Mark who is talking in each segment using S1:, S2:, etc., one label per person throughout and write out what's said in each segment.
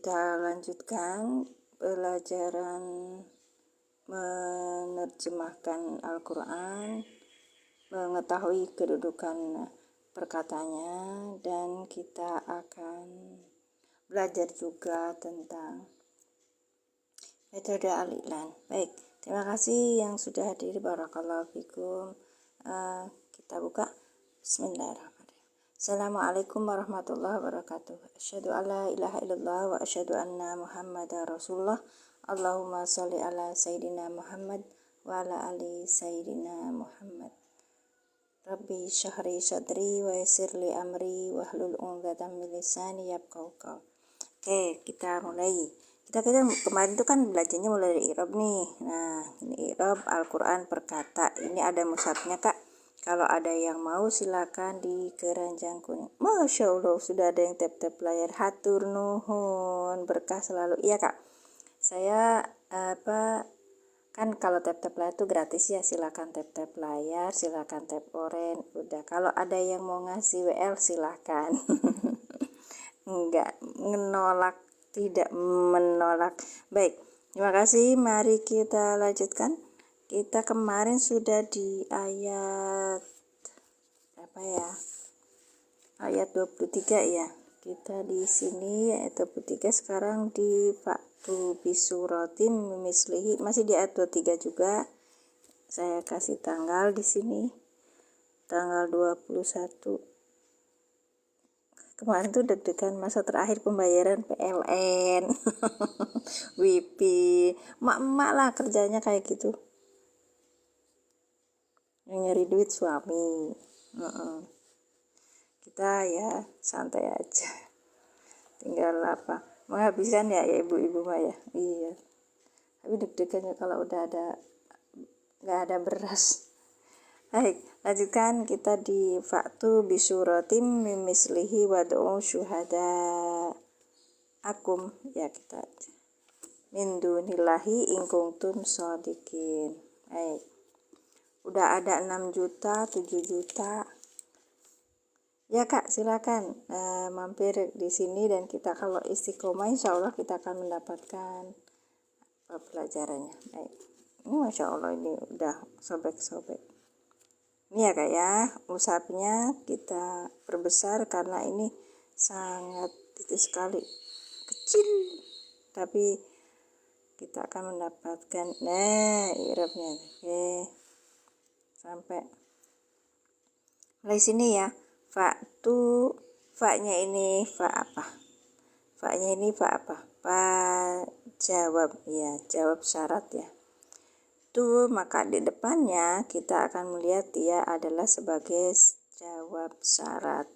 S1: kita lanjutkan pelajaran menerjemahkan Al-Quran, mengetahui kedudukan perkataannya, dan kita akan belajar juga tentang metode al-i'lan. Baik, terima kasih yang sudah hadir. Barakallahu fikum. Kita buka. Bismillahirrahmanirrahim. Assalamualaikum warahmatullahi wabarakatuh. Asyhadu alla ilaha illallah wa asyhadu anna Muhammadar Rasulullah. Allahumma sholli ala sayyidina Muhammad wa ala ali sayyidina Muhammad. Rabbi syahri sadri wa yassirli amri wa hlul 'uqdatam min lisani yafqahu qawli. Oke, kita mulai. Kita kemarin itu kan belajarnya mulai dari i'rab nih. Nah, ini i'rab Al-Qur'an per kata. Ini ada mushafnya, Kak. Kalau ada yang mau silakan di keranjang kuning. Masya Allah, sudah ada yang tap-tap layar. Hatur nuhun, berkah selalu. Iya, Kak. Saya kan kalau tap-tap layar itu gratis ya. Silakan tap-tap layar, silakan tap oren. Udah, kalau ada yang mau ngasih WL silakan. Enggak menolak, tidak menolak. Baik, terima kasih. Mari kita lanjutkan. Kita kemarin sudah di ayat ayat 23 ya. Kita di sini ayat 23, sekarang di fa'tu bisuratin mislihi, masih di ayat 23 juga. Saya kasih tanggal di sini. Tanggal 21. Kemarin tuh deg-degan masa terakhir pembayaran PLN. WIP. Emak-emak lah kerjanya kayak gitu. Nyari duit suami. Kita ya santai aja, tinggal menghabiskan ya ibu-ibu mah ya. Iya, tapi deg-degan ya kalau udah nggak ada beras. Baik, lanjutkan. Kita di fa'tu bisuratim mimislihi wad'u syuhada akum ya, kita min dunillahi in kuntum shodiqin. Baik, udah ada 6 juta, 7 juta. Ya Kak, silakan mampir di sini, dan kita kalau istiqomah insya Allah kita akan mendapatkan pelajarannya. Baik, Masya Allah ini udah sobek-sobek. Ini ya Kak ya, mushafnya kita perbesar karena ini sangat itu sekali kecil, tapi kita akan mendapatkan i'rabnya. Oke, sampai mulai sini ya. Fa'tu, fa'nya ini fa' jawab ya, jawab syarat ya. Tu, maka di depannya kita akan melihat dia adalah sebagai jawab syarat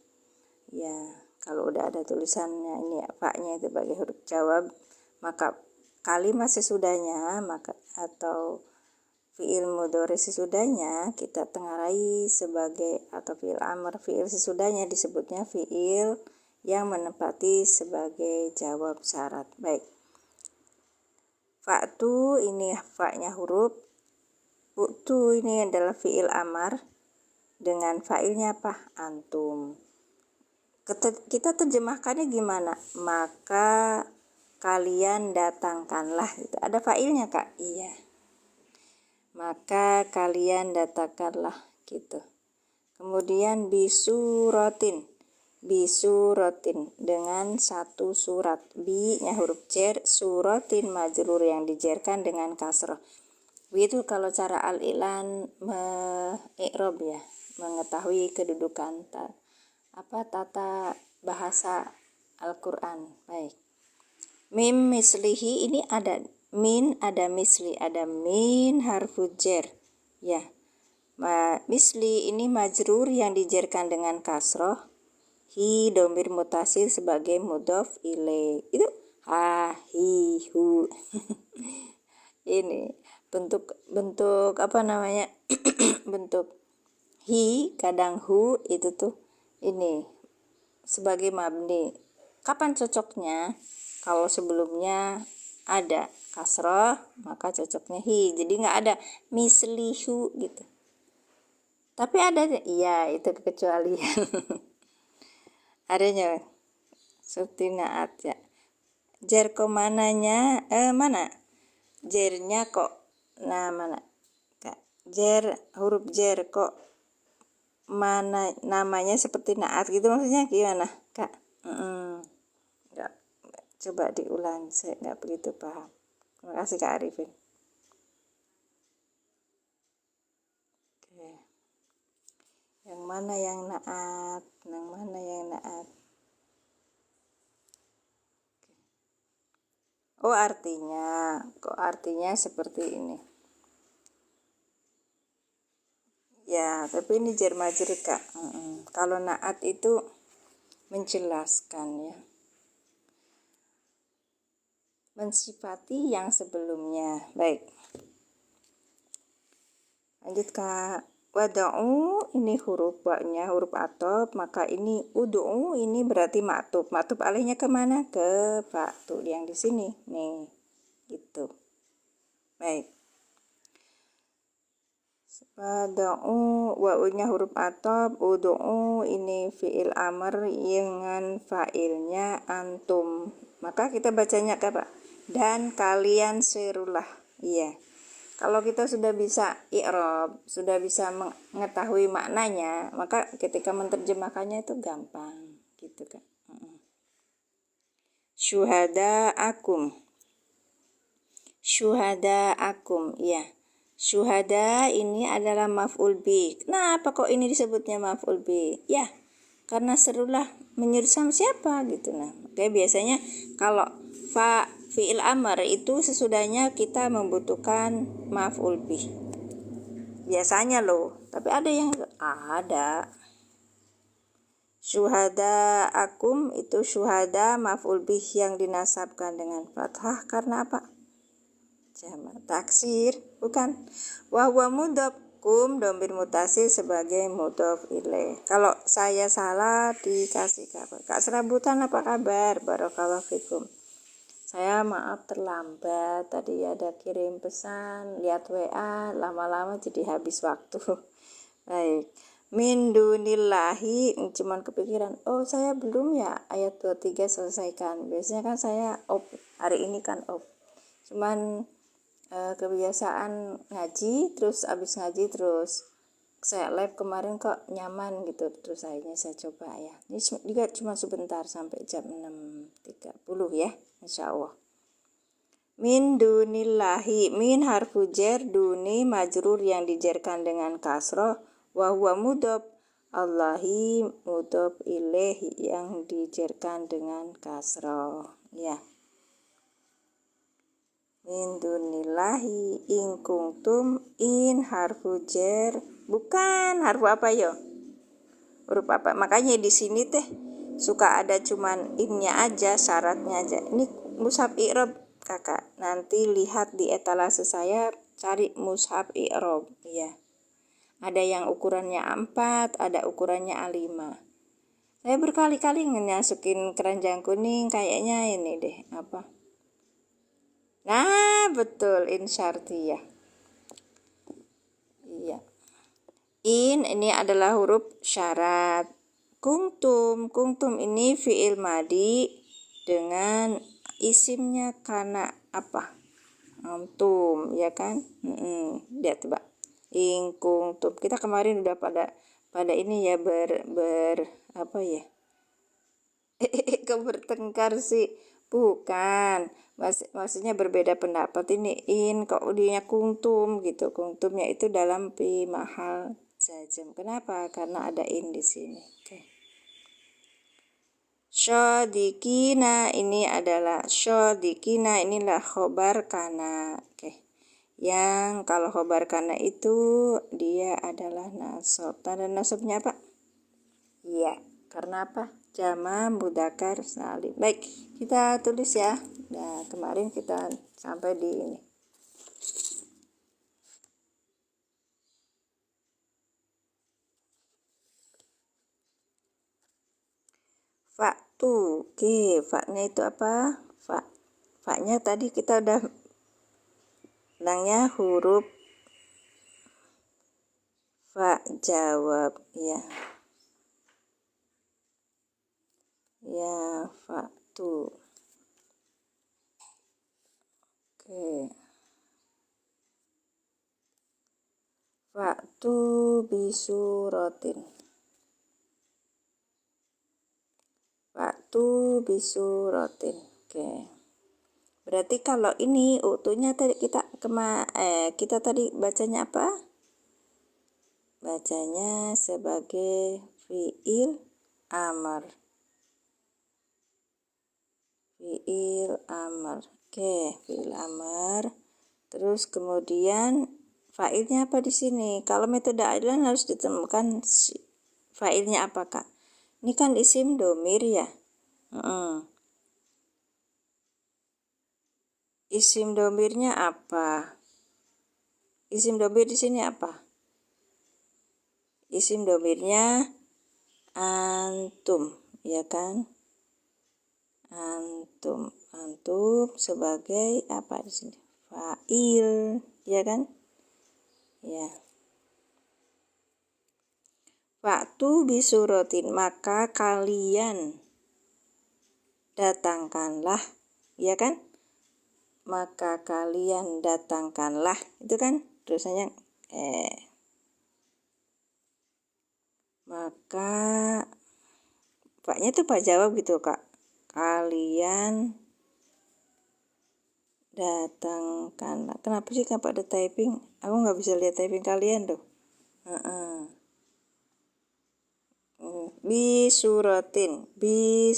S1: ya. Kalau udah ada tulisannya ini fa'nya itu sebagai huruf jawab, maka kalimat sesudahnya atau fi'il mudhari sesudahnya kita tengarai sebagai, atau fi'il amr fi'il sesudahnya disebutnya fi'il yang menempati sebagai jawab syarat. Baik, fa'tu ini fa'nya huruf, u'tu ini adalah fi'il amr dengan fa'ilnya apa? Antum. Kita terjemahkannya gimana? Maka kalian datangkanlah. Itu ada fa'ilnya Kak? Iya. Maka kalian datangkanlah gitu. Kemudian bisuratin dengan satu surat. Bi-nya huruf jar, suratin majrur yang dijerkan dengan kasrah. Itu kalau cara al-i'lan i'rab ya, mengetahui kedudukan tata bahasa Al-Qur'an. Baik. Mim mislihi ini ada min, ada misli, ada min harfu jar ya. Misli ini majrur yang dijerkan dengan kasroh. Hi domir mutasil sebagai mudhof ilaih. Itu ha, hi, hu. Ini bentuk bentuk hi, kadang hu, itu tuh ini sebagai mabni. Kapan cocoknya? Kalau sebelumnya ada kasroh, maka cocoknya hi. Jadi nggak ada mislihu gitu. Tapi ada, iya itu kecualian. Adanya seperti naat ya. Jer kok mananya? Mana? Jernya kok. Nah, mana? Kak. Jer, huruf jer kok mana namanya seperti naat gitu, maksudnya gimana, Kak? Enggak. Coba diulang, saya nggak begitu paham. Terima kasih Kak Arifin. Oke. Yang mana yang naat? Yang mana yang naat? Oh, artinya. Kok artinya seperti ini? Ya, tapi ini jar majrur Kak. Kalau naat itu menjelaskan ya. Mensifati yang sebelumnya. Baik. Lanjut Kak. Wada'u ini huruf wa-nya huruf atop, maka ini ud'u ini berarti maktub. Maktub alihnya kemana? Ke faktul yang di sini. Nih, gitu. Baik. Wada'u wa-nya huruf atop, ud'u ini fi'il amr dengan fa'ilnya antum. Maka kita bacanya apa? Dan kalian serulah. Iya. Kalau kita sudah bisa i'rab, sudah bisa mengetahui maknanya, maka ketika menerjemahkannya itu gampang, gitu kan. Syuhada akum. Syuhada akum, ya. Syuhada ini adalah maf'ul bi. Nah, apa kok ini disebutnya maf'ul bi? Ya, karena serulah menyuruh sama siapa gitu. Nah, oke, biasanya kalau fi'il amr itu sesudahnya kita membutuhkan maf'ul bih. Biasanya loh, tapi ada yang ada. Syuhada akum itu syuhada maf'ul bih yang dinasabkan dengan fathah karena apa? Jamak taksir, bukan. Wa huwa mudhof, kum dhamir mutasil sebagai mudhof ilaih. Kalau saya salah dikasih kabar. Kak Serabutan apa kabar? Barakallahu fikum. Saya maaf terlambat, tadi ada kirim pesan, lihat WA, lama-lama jadi habis waktu. Baik. Min dunillahi, cuman kepikiran, oh saya belum ya ayat 23 selesaikan. Biasanya kan saya off, hari ini kan off. Cuman kebiasaan ngaji, terus abis ngaji terus saya live kemarin kok nyaman gitu, terus akhirnya saya coba ya. Ini juga cuma sebentar sampai jam 6.30 ya, insya Allah. Min dunillahi, min harfu jar, duni majrur yang dijarkan dengan kasroh, wa huwa mudhof, Allahi mudhof ilaih yang dijarkan dengan kasroh ya. Min dunillahi in kuntum, in harfu jar, bukan harfu apa yo? Huruf apa? Makanya di sini teh suka ada cuman innya aja, syaratnya aja. Ini mushaf i'rab Kakak. Nanti lihat di etalase saya, cari mushaf i'rab ya. Ada yang ukurannya A4, ada ukurannya A5. Saya berkali-kali nyasukin keranjang kuning, kayaknya ini deh apa? Nah, betul, insyartiyah. Iya. Ini adalah huruf syarat. Kungtum ini fi'il madi dengan isimnya karena apa? Antum, ya kan? Lihat coba. In kungtum. Kita kemarin udah pada ini ya apa ya? Bertengkar sih. Bukan. Maksudnya berbeda pendapat. Ini in kok udinya kungtum gitu. Kungtumnya itu dalam fi mahal jazm. Kenapa? Karena ada in di sini. Oke. Syadikina ini adalah syadikina, inilah khobar kana. Oke. Yang kalau khobar kana itu dia adalah nasab. Tanda nasabnya apa? Iya. Karena apa? Jama mudzakkar salim. Baik, kita tulis ya. Nah, kemarin kita sampai di ini. Faktu. Oke, faknya itu apa? Faknya tadi kita udah bilangnya huruf fa jawab ya. Ya, faktu. Oke. Waktu bisurotin. Waktu bisurotin. Oke. Berarti kalau ini utuhnya tadi kita tadi bacanya apa? Bacanya sebagai fiil amar. Fiil amar. Oke, fiil amar. Terus kemudian failnya apa di sini? Kalau metode adilan harus ditemukan failnya apa, Kak? Ini kan isim domir ya. Isim domirnya apa? Isim domir di sini apa? Isim domirnya antum, ya kan? Antum sebagai apa di sini? Fa'il, ya kan? Ya. Waktu bisurotin, maka kalian datangkanlah, ya kan? Maka kalian datangkanlah, itu kan tulisannya maka paknya itu pak jawab gitu, Kak. Kalian datangkanlah. Kenapa sih Kak pada typing? Aku nggak bisa lihat typing kalian tuh. Bisurotin. Bi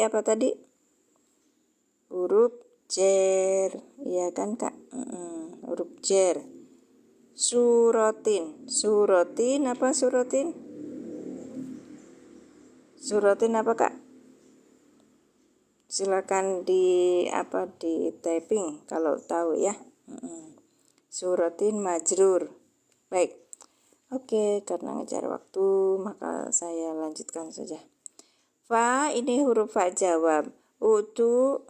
S1: apa tadi? Huruf jer, iya kan Kak? Huruf jer. Surotin apa surotin? Surotin apa Kak? Silakan di typing kalau tahu ya. Surotin majrur. Baik. Oke, karena ngejar waktu maka saya lanjutkan saja. Fa ini huruf fa jawab. Utu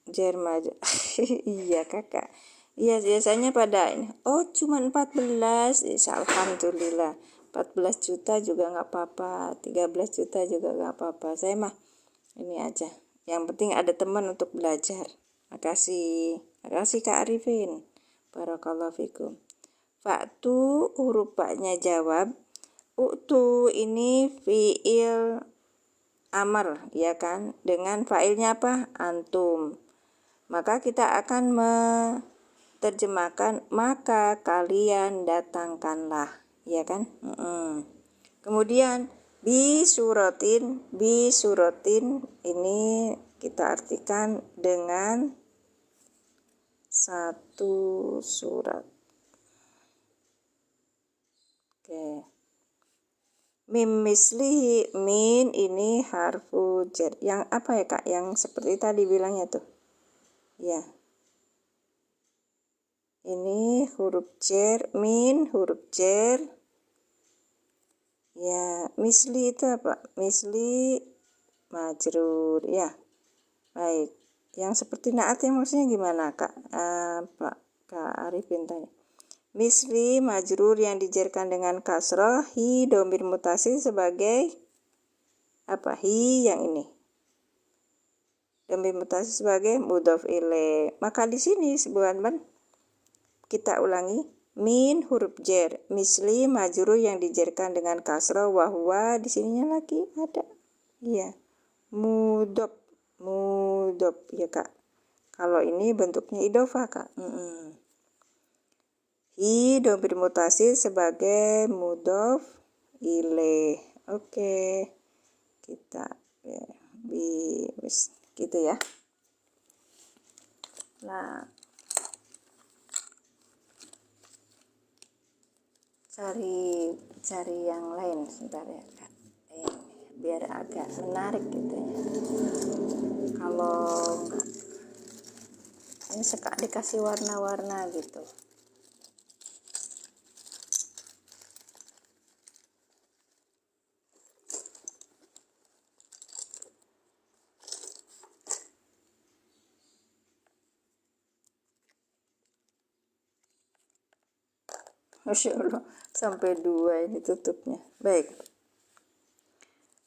S1: jer majrur. Iya Kakak. Iya biasanya pada ini. Oh cuma 14. Alhamdulillah. 14 juta juga nggak apa-apa. 13 juta juga nggak apa-apa. Saya mah ini aja. Yang penting ada teman untuk belajar. Makasih Kak Arifin. Barakallahu fikum. Faktu huruf paknya jawab. Uktu ini fiil amar, ya kan? Dengan failnya apa? Antum. Maka kita akan menerjemahkan maka kalian datangkanlah, ya kan? Kemudian bisurotin ini kita artikan dengan satu surat. Oke. Mim mislihi, min ini harfu jar. Yang apa ya Kak? Yang seperti tadi bilangnya tuh. Ya. Ini huruf jar, min huruf jar. Ya, misli itu apa? Misli majrur, ya. Baik. Yang seperti naat yang maksudnya gimana Kak? Kak Arifin tanya. Misli majrur yang dijarkan dengan kasroh, hi domir mutasi sebagai apa? Hi yang ini. Domir mutasi sebagai mudhof ilaih. Maka di sini sebuah kita ulangi. Min huruf jar, misli majrur yang dijarkan dengan kasroh, wahwa di sininya lagi ada. Iya. Mudhof ya Kak. Kalau ini bentuknya idhofah Kak. Hi domir mutasi sebagai mudhof ilaih. Oke. Kita ya, gitu ya. Nah, cari yang lain sebentar ya Kak. Biar agak menarik gitu ya. Kalau enggak ini dikasih warna-warna gitu. Masya Allah, sampai 2 ini tutupnya. Baik.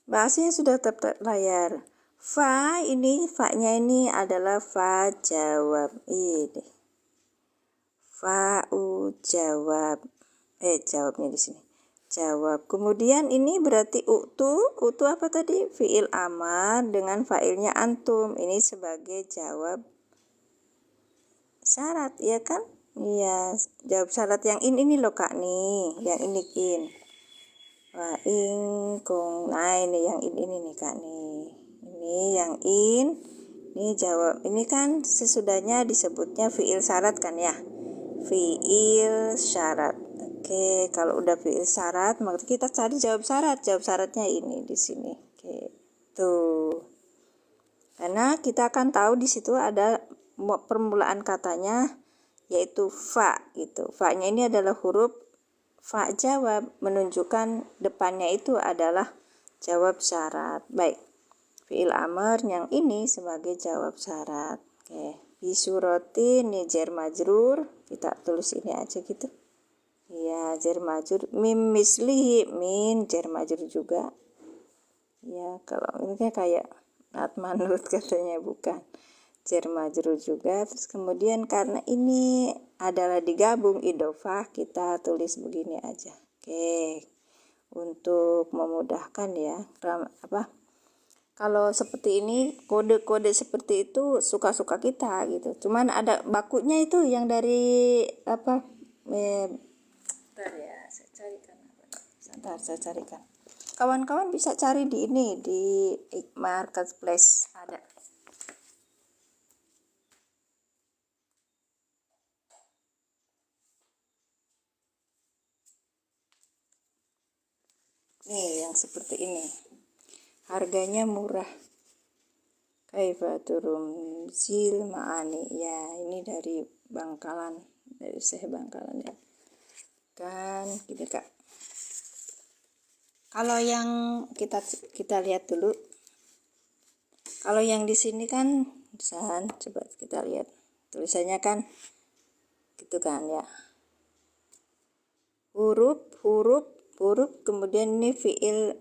S1: Bahasanya sudah tetap layar. Fa ini, fa-nya ini adalah fa jawab. Ini. Fa'u jawab. Jawabnya di sini. Jawab. Kemudian ini berarti utu apa tadi? Fi'il amar dengan fa'ilnya antum. Ini sebagai jawab syarat, ya kan? Iya, jawab syarat yang ini loh Kak nih, yang ini in. Nah, ini yang ini nih Kak nih. Ini yang ini jawab. Ini kan sesudahnya disebutnya fi'il syarat kan ya. Fi'il syarat. Oke, kalau udah fi'il syarat, maka kita cari jawab syarat. Jawab syaratnya ini di sini. Oke. Tuh. Karena kita akan tahu di situ ada permulaan katanya yaitu fa gitu. Fa-nya ini adalah huruf fa jawab, menunjukkan depannya itu adalah jawab syarat. Baik, fi'il amr yang ini sebagai jawab syarat. Oke, bisuroti ini jar majrur, kita tulis ini aja gitu. Ya, jar majrur, mim mislihi, min jar majrur juga. Ya, kalau ini kayak nat manut katanya, bukan. Jar majrur juga. Terus kemudian karena ini adalah digabung idofah, kita tulis begini aja. Oke, untuk memudahkan ya, kalau seperti ini, kode-kode seperti itu suka-suka kita gitu. Cuman ada bakunya itu yang dari apa? Bentar ya, saya carikan. Sebentar, saya carikan. Kawan-kawan bisa cari di ini, di marketplace ada. Nih, yang seperti ini. Harganya murah. Kaifaturun zil ma'ani. Ya, ini dari Bangkalan, dari Syekh Bangkalan ya. Kan gini Kak. Kalau yang kita lihat dulu. Kalau yang di sini kan coba kita lihat. Tulisannya kan gitu kan ya. Huruf kemudian ini fi'il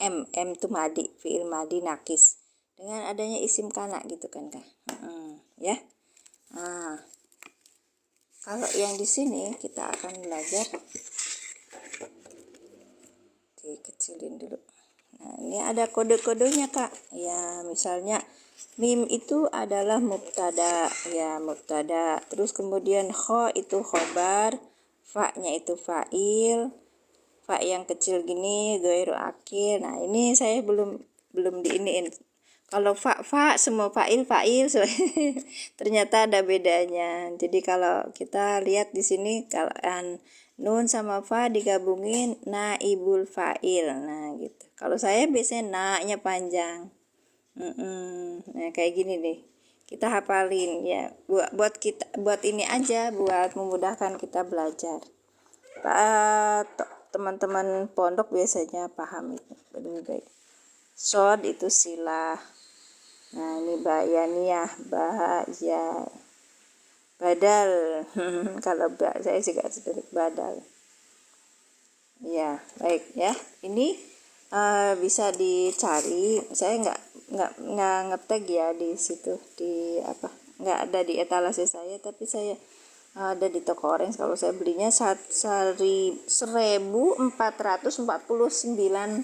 S1: M itu madi, fi'il madi nakis dengan adanya isim kana gitu kan Kak. Ya. Nah, kalau yang di sini kita akan belajar, dikecilin dulu. Nah, ini ada kode-kodenya Kak. Ya, misalnya mim itu adalah mubtada, ya mubtada. Terus kemudian kho itu khobar, fa-nya itu fa'il, fa yang kecil gini ghairu akil. Nah, ini saya belum diiniin. Kalau fa semua fa'il ternyata ada bedanya. Jadi kalau kita lihat di sini, kalau nun sama fa digabungin naibul fa'il. Nah, gitu. Kalau saya biasanya na-nya panjang. Nah, kayak gini nih. Kita hafalin ya. Buat ini aja, buat memudahkan kita belajar. Teman-teman pondok biasanya paham itu lebih baik. Shod itu silah. Nah, ini bayaniyah, ya badal. Kalau saya juga sedikit badal. Ya, baik ya. Ini bisa dicari. Saya nggak ngetag ya di situ, di apa? Nggak ada di etalase saya, tapi saya ada di toko orange. Kalau saya belinya 1.449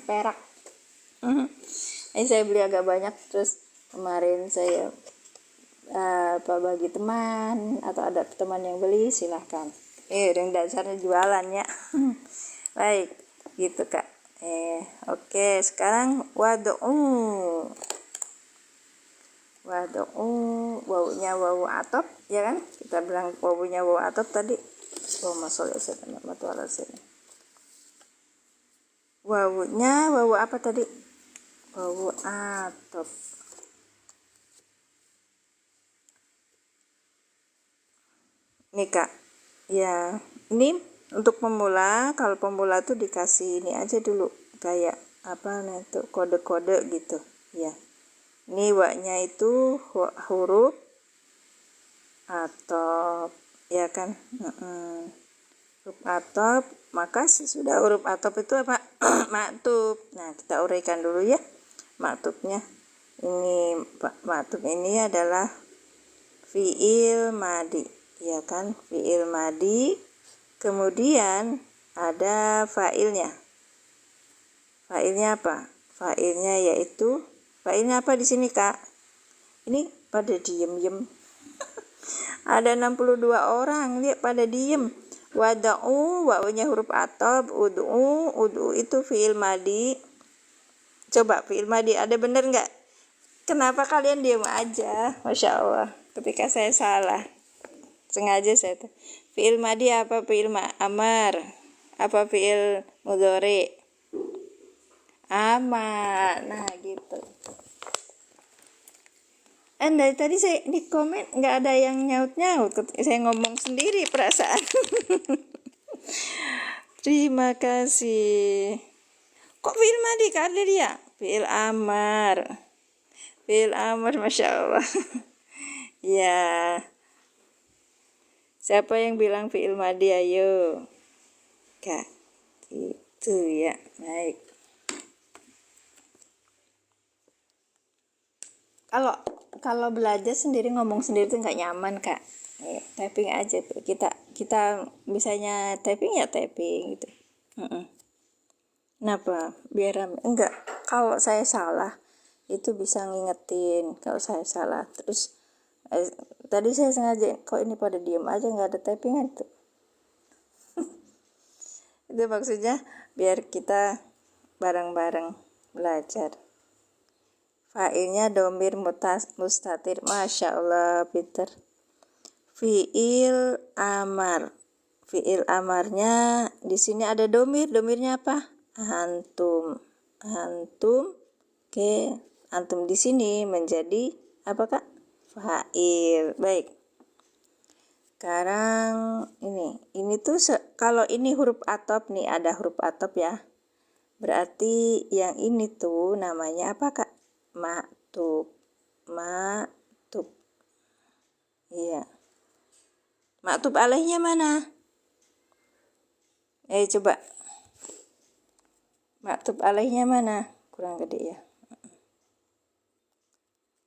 S1: perak. Ini saya beli agak banyak. Terus kemarin saya bagi teman, atau ada teman yang beli, silahkan. Yang dasarnya jualannya. Baik, gitu Kak. Oke, sekarang wadu'u, wawunya wawu atop, ya kan? Kita bilang wawunya wawu atop tadi. Wawunya wawu apa tadi? Wawu atop. Nih Kak, ya ini untuk pemula. Kalau pemula tuh dikasih ini aja dulu, kayak apa nah itu kode-kode gitu ya. Ini wa-nya itu huruf atop, ya kan? Huruf atop, maka sesudah huruf atop itu apa? Maktub. Nah, kita uraikan dulu ya maktubnya. Ini maktub ini adalah fi'il madi, ya kan? Fi'il madi. Kemudian ada fa'ilnya. Fa'ilnya apa? Fa'ilnya yaitu fa'ilnya apa di sini, Kak? Ini pada diem-diem. Ada 62 orang, lihat pada diem. Wada'u, wawunya huruf atop, ud'u itu fi'il madi. Coba fi'il madi ada bener nggak? Kenapa kalian diem aja? Masya Allah, ketika saya salah. Sengaja saya fi'il madi apa fi'il amar? Apa fi'il mudhari? Amar. Nah gitu. Dari tadi saya di komen nggak ada yang nyaut-nyaut. Saya ngomong sendiri perasaan. Terima kasih. Kok fi'il madi kalian ya? Fi'il amar. Fi'il amar, Masya Allah. Ya. Siapa yang bilang fi'il madi, ayo. Kak, itu ya. Baik. Kalau belajar sendiri, ngomong sendiri tuh nggak nyaman, Kak. Typing aja tuh. Kita bisanya typing ya typing gitu. Kenapa? Biar enggak. Kalau saya salah itu bisa ngingetin kalau saya salah. Terus tadi saya sengaja kok ini pada diem aja nggak ada typingan tuh. Itu maksudnya biar kita bareng-bareng belajar. Fa'ilnya domir mustatir. Masya Allah, Peter. Fi'il amar. Fi'il amarnya di sini ada domir. Domirnya apa? Antum. Oke. Antum di sini menjadi apa, Kak? Fa'il. Baik. Sekarang ini tuh kalau ini huruf atop nih, ada huruf atop ya. Berarti yang ini tuh namanya apa, Kak? Maktub. Iya. Maktub alaihnya mana? Coba. Maktub alaihnya mana? Kurang gede ya.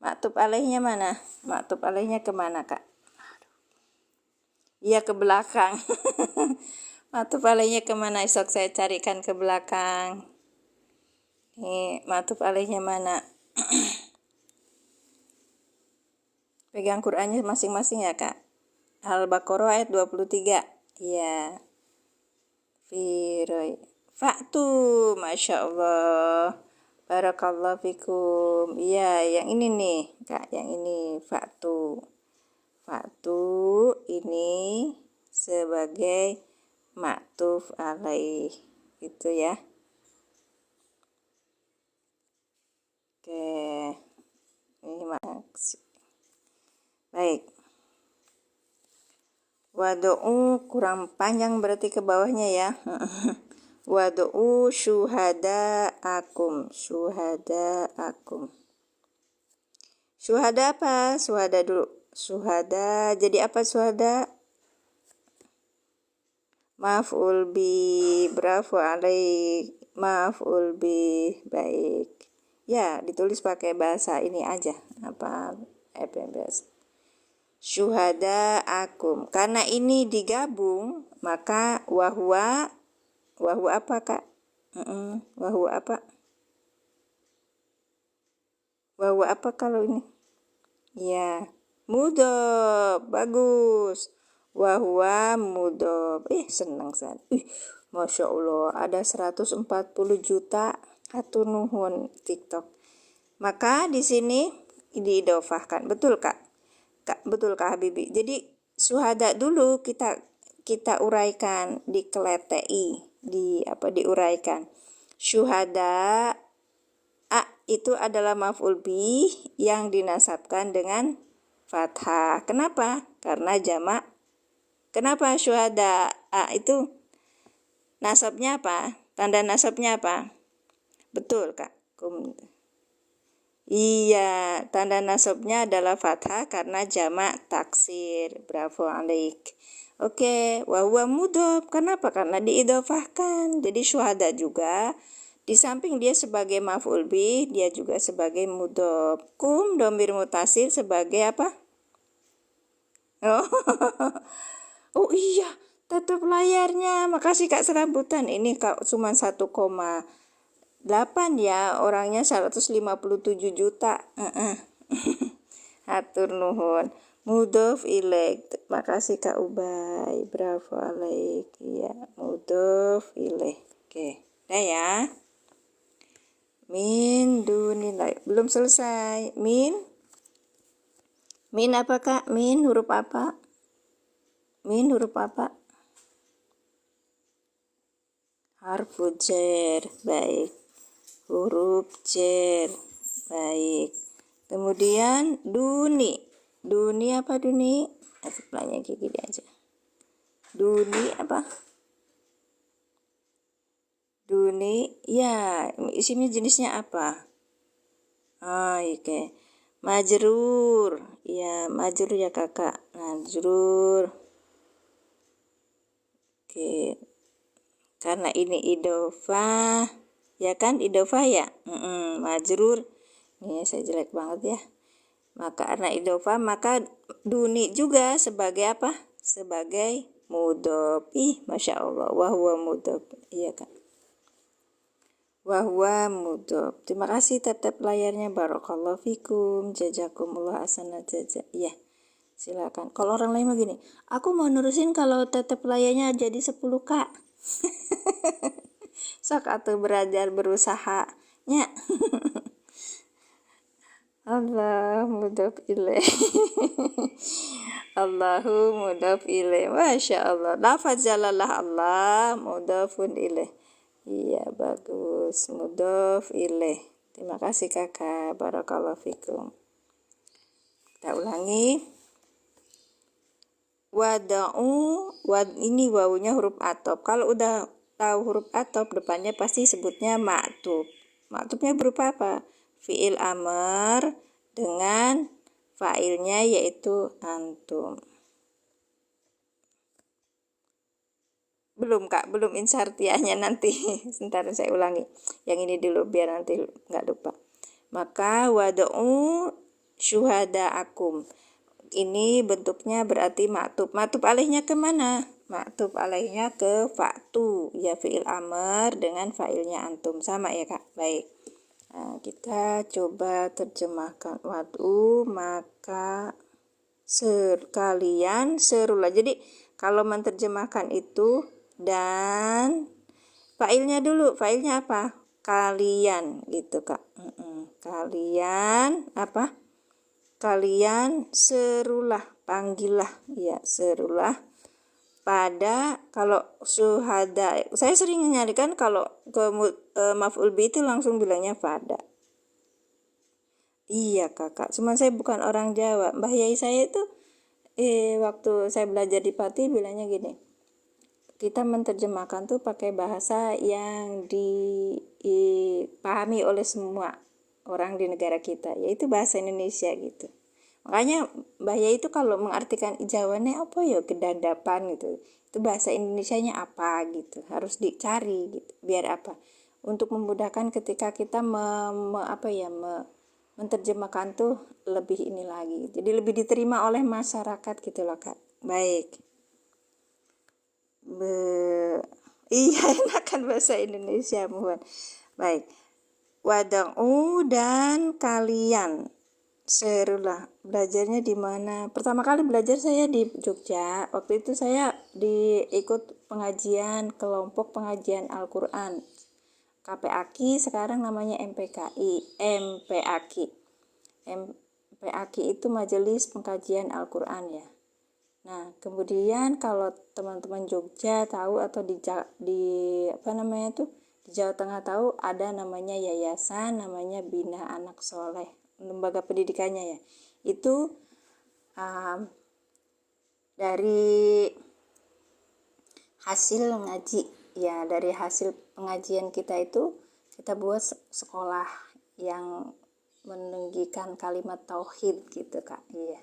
S1: Maktub alaihnya mana? Maktub alaihnya kemana, Kak? Iya, ke belakang. Maktub alaihnya kemana? Esok saya carikan ke belakang. Nih, maktub alaihnya mana? Pegang Qur'annya masing-masing ya, Kak. Al-Baqarah ayat 23. Iya. Firoy. Faktu. Masya Allah. Barakallahu fikum. Iya, yang ini nih, Kak. Yang ini. Faktu ini sebagai maktuf alaih. Itu ya. Oke. Ini maksud. Baik. Wadu'u kurang panjang berarti ke bawahnya ya. Wadu'u syuhada'akum. Syuhada apa? Syuhada dulu. Syuhada. Jadi apa syuhada? Maf'ul bi. Bravo alaik. Maf'ul bi. Baik. Ya, ditulis pakai bahasa ini aja. Apa? bahasa. Syuhada akum. Karena ini digabung, maka wahwa apa, Kak? Wahwa apa? Wahwa apa kalau ini? Ya, mudhof. Bagus. Wahwa mudhof. Senang saya. Masya Allah, ada 140 juta hatur nuhun TikTok. Maka di sini diidofahkan. Betul, Kak? Betul, Kak Habibi. Jadi syuhada dulu kita uraikan, dikeletei, diuraikan. Syuhada itu adalah maf'ul bi yang dinasabkan dengan fathah. Kenapa? Karena jamak. Kenapa syuhada itu nasabnya apa? Tanda nasabnya apa? Betul, Kak. Iya, tanda nasabnya adalah fathah karena jamak taksir. Bravo alaik. Oke, wa huwa mudhof. Kenapa? Karena diidhofahkan. Jadi syuhada juga Di samping dia sebagai maf'ul bih, dia juga sebagai mudhof. Kum dhamir mutasil sebagai apa? Oh, oh iya, tutup layarnya. Makasih Kak Serabutan. Ini Kak cuma 1,8 ya, orangnya 157 juta. Hatur nuhun. Mudhof ilaik. Makasih Kak Ubay. Bravo alaik. Ya, mudhof ilaik. Oke, udah ya. Min dunilai. Belum selesai. Min apa Kak? Min huruf apa? Min huruf apa? Harfu jar. Baik. Huruf jar. Baik. Kemudian duni. Duni apa duni? Sebelahnya gini aja. Duni apa? Duni. Ya, isinya jenisnya apa? Oh, oke. Majrur. Ya, majrur ya Kakak. Majrur. Oke. Karena ini idhofah. Ya kan idhofah ya? Majrur. Ini saya jelek banget ya. Maka karena idhofah maka duni juga sebagai apa? Sebagai mudhof. Masya Allah. Wahwa mudhof. Iya kan? Wahwa mudhof. Terima kasih tap-tap layarnya. Barakallahu fikum. Jazakumullah asana jaza. Iya. Silakan. Kalau orang lain mah gini, aku mau nurusin kalau tap-tap layarnya jadi 10K. Sok atuh belajar berusaha. Nya. Allah mudhof ilaih. Allahu mudhof ilaih. Masya Allah. Lafaz jalalah Allah mudhofun ilaih. Iya bagus. Mudhof ilaih. Terima kasih Kakak. Barakallahu fikum. Kita ulangi. Wada'u. Ini wawunya huruf atop. Kalau udah tahu huruf atop depannya pasti sebutnya ma'tub. Ma'tubnya berupa apa? Fi'il amr dengan fa'ilnya yaitu antum. Belum Kak, belum insyartiahnya nanti. Sebentar saya ulangi. Yang ini dulu biar nanti nggak lupa. Maka wada'u syuhada'akum. Ini bentuknya berarti maktub. Maktub alaihnya kemana? Maktub alaihnya ke fa'tu. Ya fi'il amr dengan fa'ilnya antum. Sama ya Kak? Baik. Nah, kita coba terjemahkan. Wad'u maka kalian serulah. Jadi kalau menerjemahkan itu dan fa'ilnya dulu. Fa'ilnya apa? Kalian gitu Kak. Kalian apa? Kalian serulah, panggillah. Ya, serulah pada kalau syuhada. Saya sering nyarikan kalau ke maf'ul bi itu langsung bilangnya pada. Iya Kakak, cuman saya bukan orang Jawa. Mbah Yai saya itu waktu saya belajar di Pati bilangnya gini. Kita menerjemahkan tuh pakai bahasa yang dipahami oleh semua orang di negara kita, yaitu bahasa Indonesia gitu. Makanya Mbah Yai itu kalau mengartikan Jawane apa ya kedadapan gitu. Itu bahasa Indonesianya apa gitu. Harus dicari gitu. Biar apa? Untuk memudahkan ketika kita menerjemahkan tuh lebih ini lagi. Jadi lebih diterima oleh masyarakat gitu loh Kak. Baik. Iya enakan bahasa Indonesia mohon. Baik. Wada'u dan kalian serulah. Belajarnya di mana? Pertama kali belajar saya di Jogja. Waktu itu saya ikut pengajian kelompok pengajian Al-Qur'an. KPAKI sekarang namanya MPKI. MPAKI itu Majelis Pengkajian Al-Qur'an ya. Nah, kemudian kalau teman-teman Jogja tahu atau di Jawa Tengah tahu ada namanya yayasan namanya Bina Anak Soleh, lembaga pendidikannya ya. Itu dari hasil ngaji ya, dari hasil pengajian kita itu kita buat sekolah yang meninggikan kalimat tauhid gitu Kak. Iya.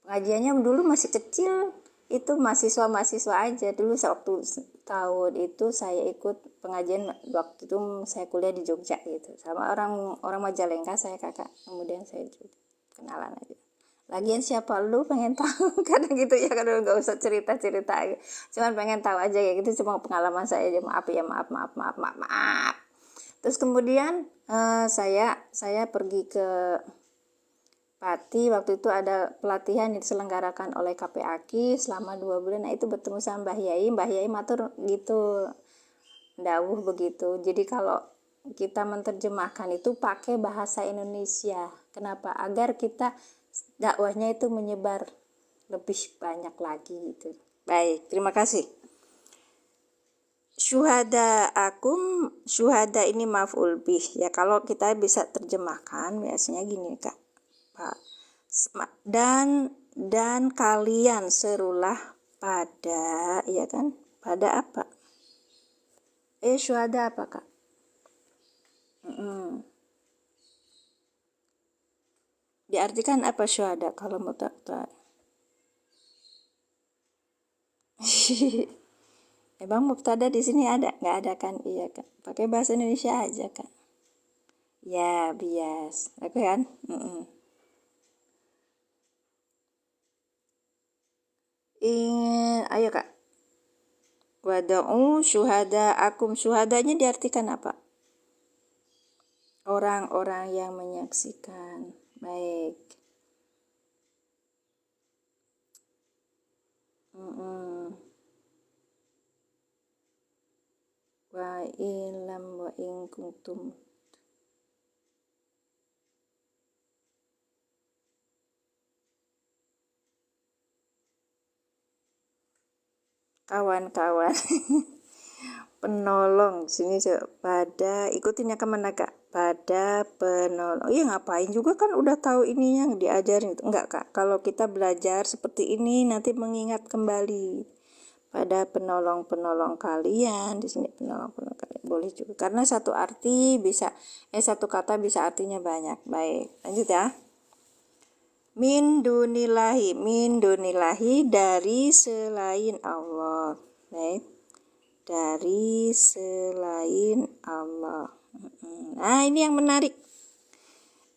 S1: Pengajiannya dulu masih kecil, itu mahasiswa aja. Dulu waktu tahun itu saya ikut pengajian, waktu itu saya kuliah di Jogja gitu, sama orang Majalengka, saya kakak, kemudian saya juga kenalan aja. Lagian siapa lu, pengen tahu kadang gitu ya, kadang nggak usah cerita cuman pengen tahu aja ya gitu, cuma pengalaman saya aja. Maaf ya, maaf. Terus kemudian saya pergi ke Pati. Waktu itu ada pelatihan yang diselenggarakan oleh KPAKI selama 2 bulan. Nah itu bertemu sama Mbah Yai matur gitu, dawuh begitu. Jadi kalau kita menerjemahkan itu pakai bahasa Indonesia. Kenapa? Agar kita dakwahnya itu menyebar lebih banyak lagi gitu. Baik, terima kasih. Syuhada akum, syuhada ini maf'ul bih ya. Kalau kita bisa terjemahkan biasanya gini Kak, Pak. Dan kalian serulah pada, ya kan? Pada apa? Syuhada apa Kak? Diartikan apa syuhada kalau mutlak? Emang mubtada di sini ada? Nggak ada kan? Iya Kak. Pakai bahasa Indonesia aja Kak. Ya bias, oke kan? Ayo Kak. Wada'u syuhada akum, syuhadanya diartikan apa? Orang-orang yang menyaksikan. Baik. Wa ilam wa in kuntum. Kawan-kawan. Penolong, sini pada, ikutin ya kemana Kak? Pada penolong. Iya ngapain juga kan udah tahu ini yang diajarin itu. Enggak Kak, kalau kita belajar seperti ini nanti mengingat kembali. Pada penolong kalian, di sini penolong kalian boleh juga, karena satu arti bisa satu kata bisa artinya banyak. Baik, lanjut ya. Min dunillahi dari selain Allah. Baik, dari selain Allah. Nah ini yang menarik.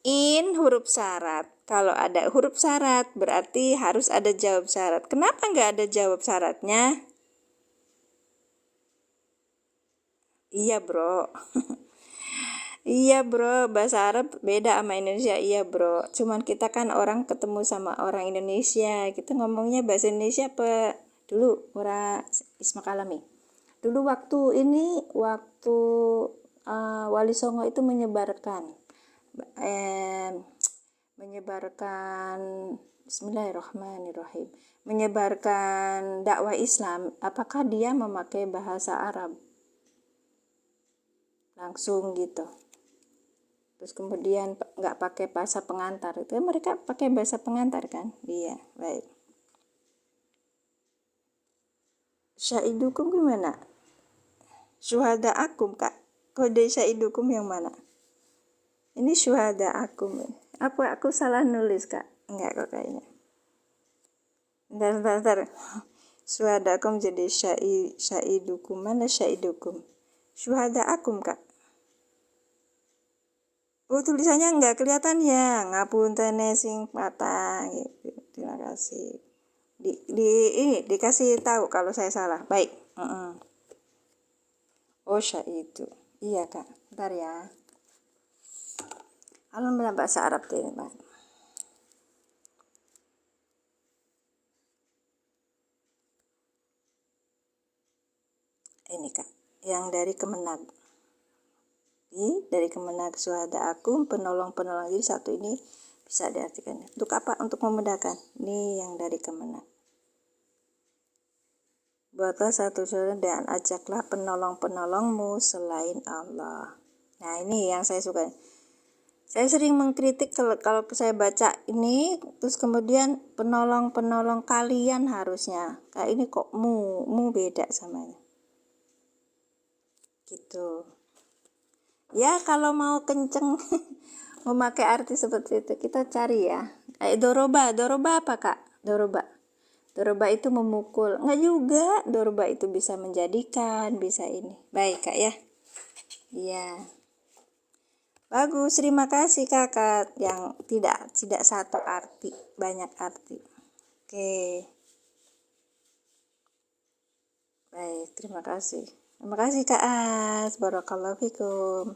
S1: In huruf syarat. Kalau ada huruf syarat berarti harus ada jawab syarat. Kenapa nggak ada jawab syaratnya? Iya bro. Iya bro, bahasa Arab beda sama Indonesia. Iya bro, cuman kita kan orang ketemu sama orang Indonesia, kita ngomongnya bahasa Indonesia apa? Dulu orang Isma Kalami. Dulu waktu Wali Songo itu menyebarkan Bismillahirrahmanirrahim, menyebarkan dakwah Islam. Apakah dia memakai bahasa Arab langsung gitu? Terus kemudian nggak pakai bahasa pengantar, itu mereka pakai bahasa pengantar kan? Iya, baik. Syahidukum gimana? Syuhada akum Kak. Kode syahidukum yang mana? Ini syuhada akum. Apa aku salah nulis Kak? Enggak kok kayaknya. Bentar. Syuhada akum jadi syahidukum. Mana syahidukum? Syuhada akum Kak. Oh tulisannya nggak kelihatan ya, ngapunten sing patah gitu. Terima kasih. Ini dikasih tahu kalau saya salah. Baik. Oh itu. Iya Kak. Bentar ya. Alhamdulillah bahasa Arab tuh ini Pak. Ini Kak, yang dari Kemenag. Dari Kemenag syuhada akum, penolong. Jadi satu ini bisa diartikan. Untuk apa? Untuk memudahkan. Ini yang dari Kemenag. Buatlah satu syuhada dan ajaklah penolongmu selain Allah. Nah ini yang saya suka. Saya sering mengkritik kalau saya baca ini, terus kemudian penolong kalian harusnya. Kayak ini kok mu beda samanya. Gitu. Ya kalau mau kenceng memakai arti seperti itu kita cari ya. Kayak doroba apa Kak? Doroba Doroba itu memukul. Enggak juga. Doroba itu bisa menjadikan, bisa ini. Baik Kak ya. Iya. Bagus, terima kasih Kakak yang tidak satu arti, banyak arti. Oke. Baik, terima kasih. Terima kasih Kak As. Barakallahu fikum.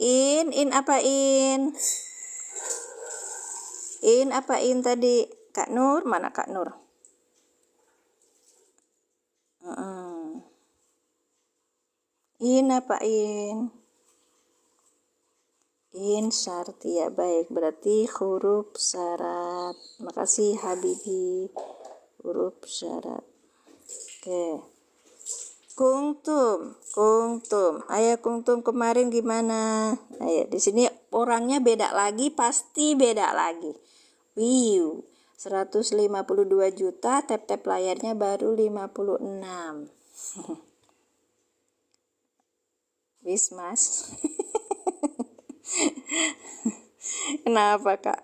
S1: In apa in? In apa in tadi? Kak Nur, mana Kak Nur? In apa in? In syarti ya, baik, berarti huruf syarat. Makasih Habibi, huruf syarat. Oke. Kungtum. Ayo kungtum kemarin gimana? Ayo, di sini orangnya beda lagi, pasti beda lagi. Wiu, 152 juta, tap-tap layarnya baru 56. Wismas. Kenapa Kak?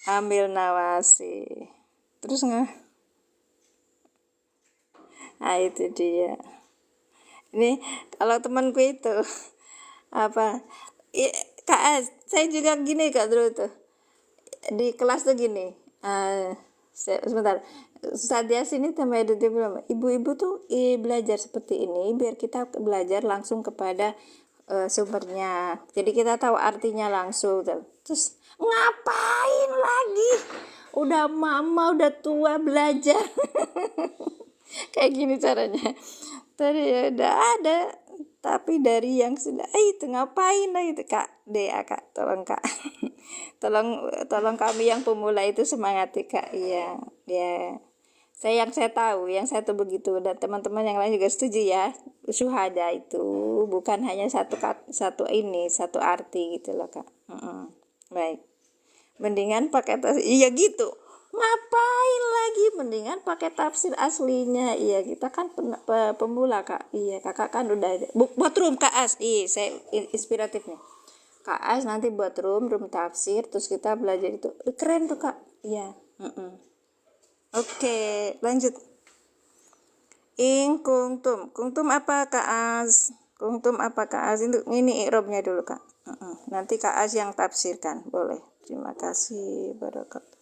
S1: Ambil nawasi. Terus nggak? Nah itu dia. Ini kalau temanku itu apa? Kak, saya juga gini Kak dulu tuh. Di kelas tuh gini. Sebentar. Sadia sini tambah ibu-ibu tuh belajar seperti ini biar kita belajar langsung kepada sumbernya, jadi kita tahu artinya langsung. Terus ngapain lagi, udah mama udah tua belajar kayak gini caranya. Tadi ya udah ada, tapi dari yang sudah itu ngapain lah itu Kak Dea Kak, tolong Kak. tolong kami yang pemula itu semangati Kak. Iya ya, saya tahu yang saya tuh begitu, dan teman-teman yang lain juga setuju ya. Syuhada itu bukan hanya satu arti gitu loh Kak. Baik, mendingan pakai tafsir. Iya gitu, ngapain lagi, mendingan pakai tafsir aslinya. Iya, kita kan pemula Kak. Iya, Kakak kan udah buat room Kak As. Saya inspiratifnya Kak As nanti buat room tafsir, terus kita belajar itu. Keren tuh Kak. Iya. Oke, lanjut. Kungtum apa Kak As? Kungtum apa Kak As? Ini i'rabnya dulu Kak. Nanti Kak As yang tafsirkan, boleh. Terima kasih, barakallahu.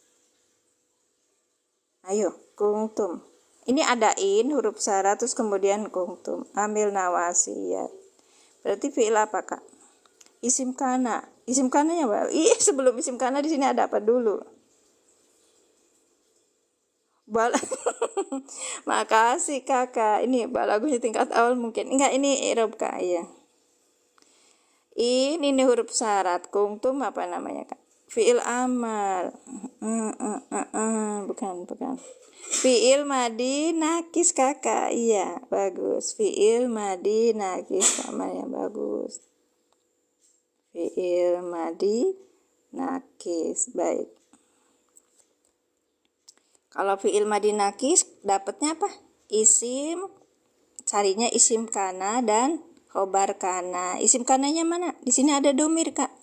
S1: Ayo, kungtum. Ini ada in huruf syarat, terus kemudian kungtum. Ambil nawasiyat. Berarti fi'il apa Kak? Isim kana. Isim kananya apa? Sebelum isim kana di sini ada apa dulu? Makasih Kakak. Ini lagunya tingkat awal mungkin. Enggak, ini i'rab Kak. Iya. Ini huruf syarat. Kungtum apa namanya Kak? Fi'il amal. Bukan. Fi'il madi nakis Kakak. Iya, bagus. Fi'il madi nakis namanya, bagus. Fi'il madi nakis. Baik. Kalau fi'il madi nakis dapatnya apa? Isim, carinya isim kana dan khobar kana. Isim kananya mana? Di sini ada domir Kak.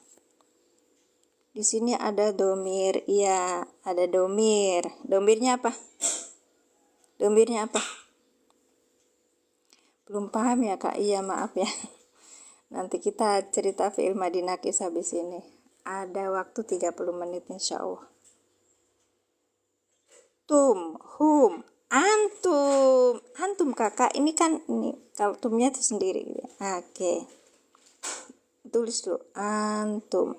S1: Di sini ada domir. Iya, ada domir. Domirnya apa? Belum paham ya Kak? Iya, maaf ya. Nanti kita cerita fi'il madi nakis habis ini. Ada waktu 30 menit insyaallah. Antum Kakak, ini kan ini kalau tumnya itu sendiri gitu. Oke. Tulis dulu antum.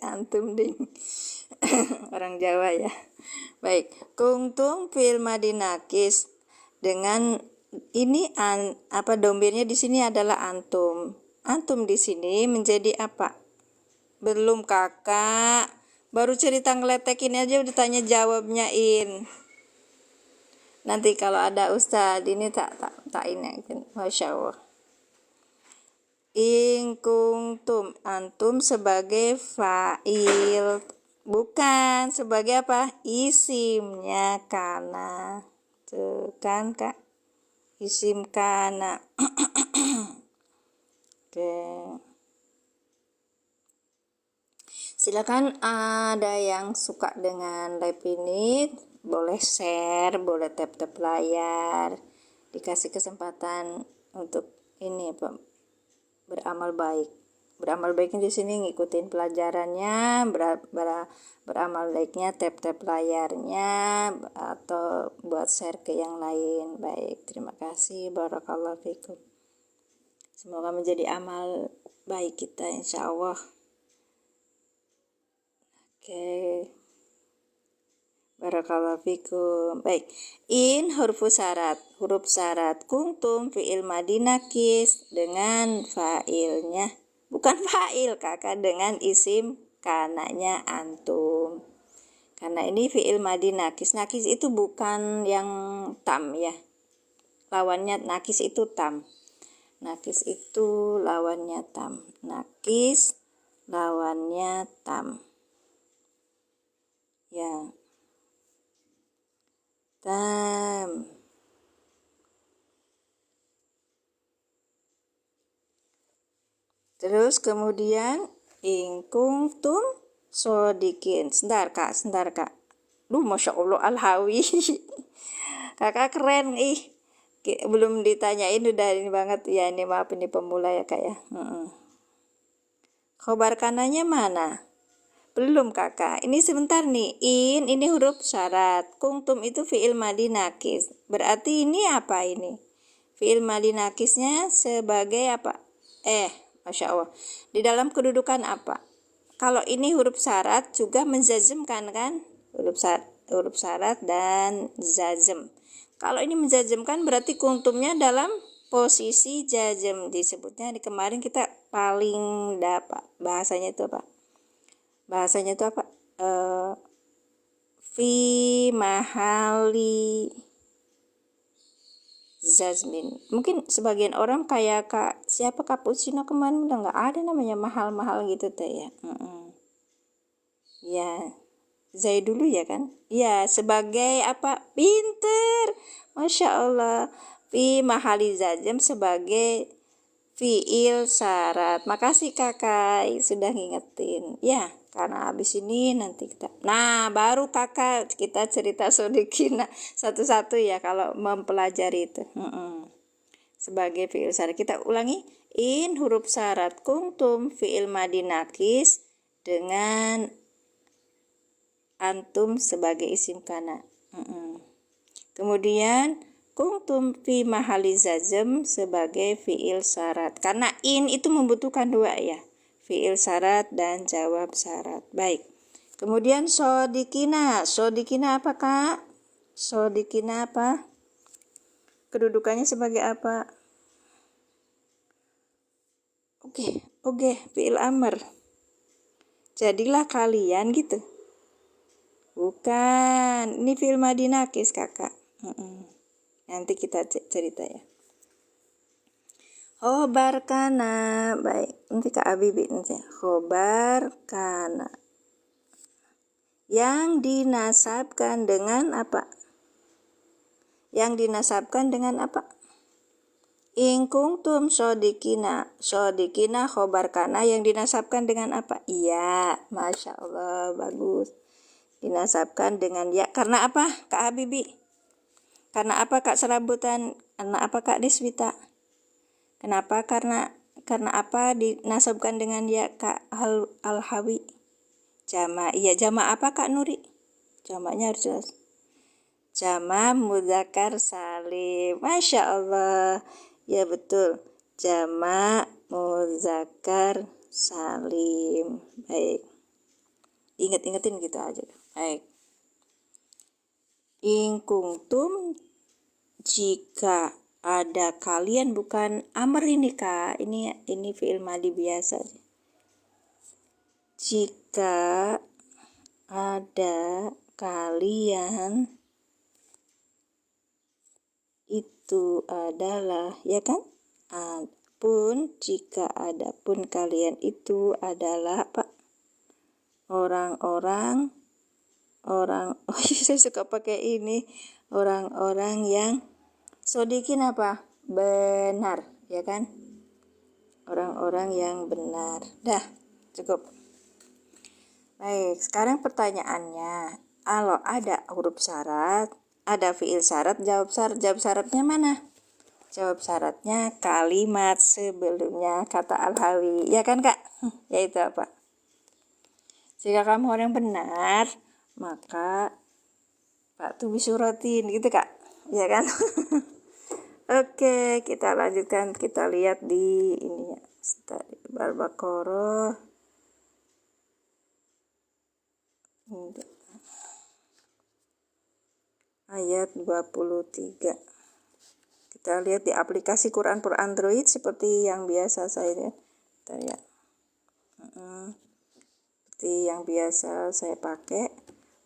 S1: Antum ding. Orang Jawa ya. Baik, kungtum fil madinakis dengan ini domirnya di sini adalah antum. Antum di sini menjadi apa? Belum Kakak, baru cerita ngeletekin aja udah tanya jawabnya in. Nanti kalau ada ustad ini tak ini, masya Allah. In kungtum, antum sebagai fa'il, bukan sebagai apa? Isimnya kana. Tuh kan Kak, isim kana. Oke. Silakan ada yang suka dengan live ini, boleh share, boleh tap-tap layar, dikasih kesempatan untuk ini beramal baik. Beramal baiknya di sini ngikutin pelajarannya, beramal baiknya tap-tap layarnya atau buat share ke yang lain. Baik, terima kasih. Barakallahu fikum. Semoga menjadi amal baik kita insya Allah. Oke. Barakallahu fikum. Baik. In huruf syarat. Huruf syarat kuntum fi'il madi nakis dengan fa'ilnya. Bukan fa'il kakak, dengan isim kananya antum. Karena ini fi'il madi nakis. Nakis itu bukan yang tam ya. Lawannya nakis itu tam. Nakis itu lawannya tam. Nakis lawannya tam. Ya. Tam. Terus kemudian ingkungtum sodikin. Sebentar kak. Masya Allah Alhawi. Kakak keren belum ditanyain udah ini banget ya, ini maaf ini pemula ya kak ya. Khobar kananya mana? Belum kakak, ini sebentar nih. Ini huruf syarat. Kuntum itu fi'il madi nakis. Berarti ini apa ini? Fi'il madi nakisnya sebagai apa? Masya Allah. Di dalam kedudukan apa? Kalau ini huruf syarat juga menjazmkan kan? Huruf syarat dan jazm. Kalau ini menjazmkan berarti kuntumnya dalam posisi jazm. Disebutnya di kemarin kita paling dapat bahasanya itu apa? Fi mahali jazmin. Mungkin sebagian orang kayak siapa cappuccino kemarin udah nggak ada namanya mahal-mahal gitu teh ya. Ya, Zai dulu ya kan? Ya, sebagai apa? Pinter. Masya Allah. Fi mahali jazm sebagai fi'il syarat. Makasih kakak sudah ngingetin. Ya, karena habis ini nanti kita. Nah, baru kakak kita cerita sodikina satu-satu ya kalau mempelajari itu. Sebagai fi'il syarat. Kita ulangi. In huruf syarat kuntum fi'il madi nakis dengan antum sebagai isim kana. Kemudian kuntum fi mahali jazm sebagai fi'il syarat. Karena in itu membutuhkan dua ya. Fi'il syarat dan jawab syarat. Baik. Kemudian sodikina. Sodikina apa kak? Sodikina apa? Kedudukannya sebagai apa? Oke, fi'il amr. Jadilah kalian gitu. Bukan. Ini fi'il madi nakis kakak. Nanti kita cerita ya. Khobar kana. Baik, nanti Kak Abibi nanti. Khobar kana. Yang dinasabkan dengan apa? Yang dinasabkan dengan apa? In kuntum sodikina. Sodikina khobar kana yang dinasabkan dengan apa? Iya, Masya Allah, bagus. Dinasabkan dengan ya. Karena apa Kak Habibi? Karena apa Kak Serabutan? Karena apa Kak Deswita? Kenapa? Karena apa dinasabkan dengan ya Kak Alhawi? Jama. Iya, jama apa Kak Nuri? Jamanya harus jelas. Jama mudzakkar salim. Masya Allah. Ya betul. Jama mudzakkar salim. Baik. Ingat-ingatin gitu aja. Baik. In kuntum jika ada kalian, bukan amr ini kak, ini fi'il madi biasa. Jika ada kalian itu adalah ya kan? Jika ada pun kalian itu adalah apa? Orang-orang saya suka pakai ini, orang-orang yang sodikin apa? Benar, ya kan? orang-orang yang benar. Dah, cukup. Baik, sekarang pertanyaannya, kalau ada huruf syarat, ada fiil syarat, jawab syaratnya mana? Jawab syaratnya kalimat sebelumnya kata al-hawi, ya kan Kak? Yaitu apa? Jika kamu orang benar, maka Pak tuh bisuratin, gitu Kak, ya kan? Oke, kita lanjutkan, kita lihat di ini ya, Al-Baqarah ayat 23. Kita lihat di aplikasi Quran per Android seperti yang biasa saya lihat. Seperti yang biasa saya pakai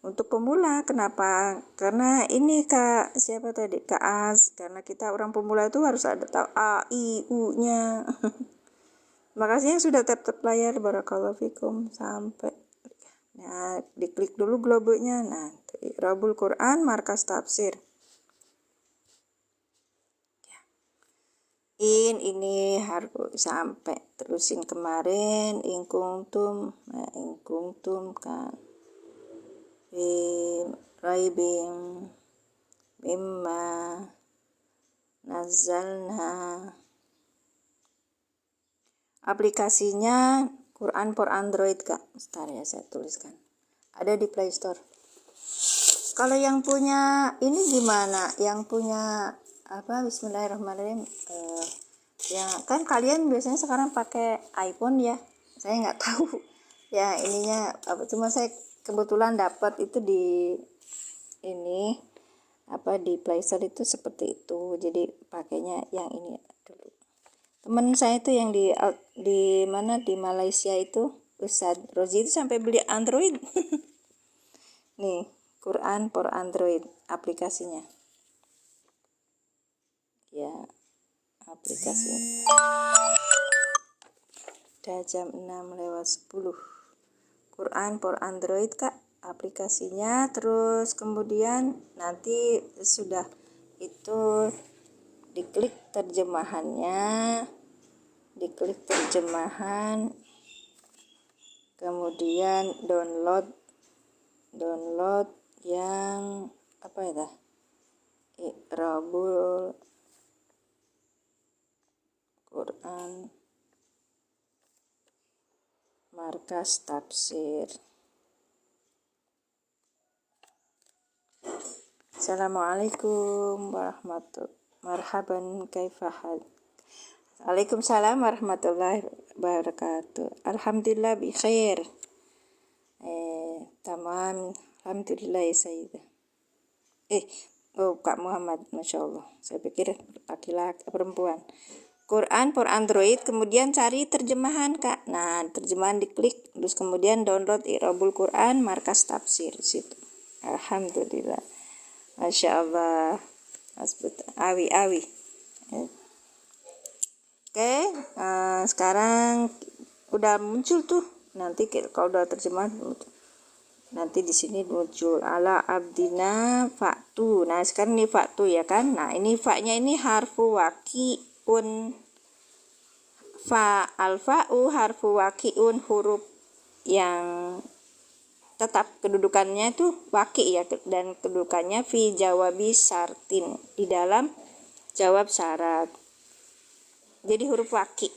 S1: untuk pemula. Kenapa? Karena ini Kak, siapa tadi? Kak As. Karena kita orang pemula itu harus ada tahu A, I, U-nya. Makasih yang sudah tap layar. Barakallahu fikum. Sampai. Nah, diklik dulu globenya. Nah, I'rabul Quran markas tafsir. Ini harus sampai terusin kemarin ingkungtum, nah ingkungtum kan raibim mimma nazalna. Aplikasinya Quran for Android Kak. Bentar ya, saya tuliskan, ada di Play Store. Kalau yang punya ini gimana? Yang punya apa? Bismillahirrahmanirrahim. Ya kan kalian biasanya sekarang pakai iPhone ya. Saya nggak tahu ya ininya apa. Cuma saya kebetulan dapat itu di ini apa di Play Store itu seperti itu. Jadi pakainya yang ini dulu. Temen saya itu yang di mana di Malaysia itu Ustadz Rozi itu sampai beli Android. Nih Quran for Android aplikasinya. Ya, aplikasinya. Udah jam 6:10. Quran for Android Kak aplikasinya. Terus kemudian nanti sudah itu diklik terjemahannya. Diklik terjemahan. Kemudian download yang apa ya? I'rabul Quran markas tafsir. Assalamualaikum warahmatullahi marhaban kaifahal. Waalaikumsalam warahmatullahi wabarakatuh. Alhamdulillah bi khair. Tamam. Alhamdulillah ya Sayyidah. Kak Muhammad, Masya Allah. Saya pikir laki-laki perempuan. Quran for Android, kemudian cari terjemahan Kak. Nah, terjemahan diklik, terus kemudian download I'rabul Quran markas tafsir situ. Alhamdulillah. Masya Allah. Awi. Oke, sekarang udah muncul tuh. Nanti kalau udah terjemahan nanti di sini muncul ala abdina fa'tu. Nah, sekarang ini fa'tu ya kan. Nah, ini fa'nya ini harfu waqi'un. Fa al-fa'u harfu waqi'un, huruf yang tetap kedudukannya itu waqi ya, dan kedudukannya fi jawabi syartin, di dalam jawab syarat. Jadi huruf waqi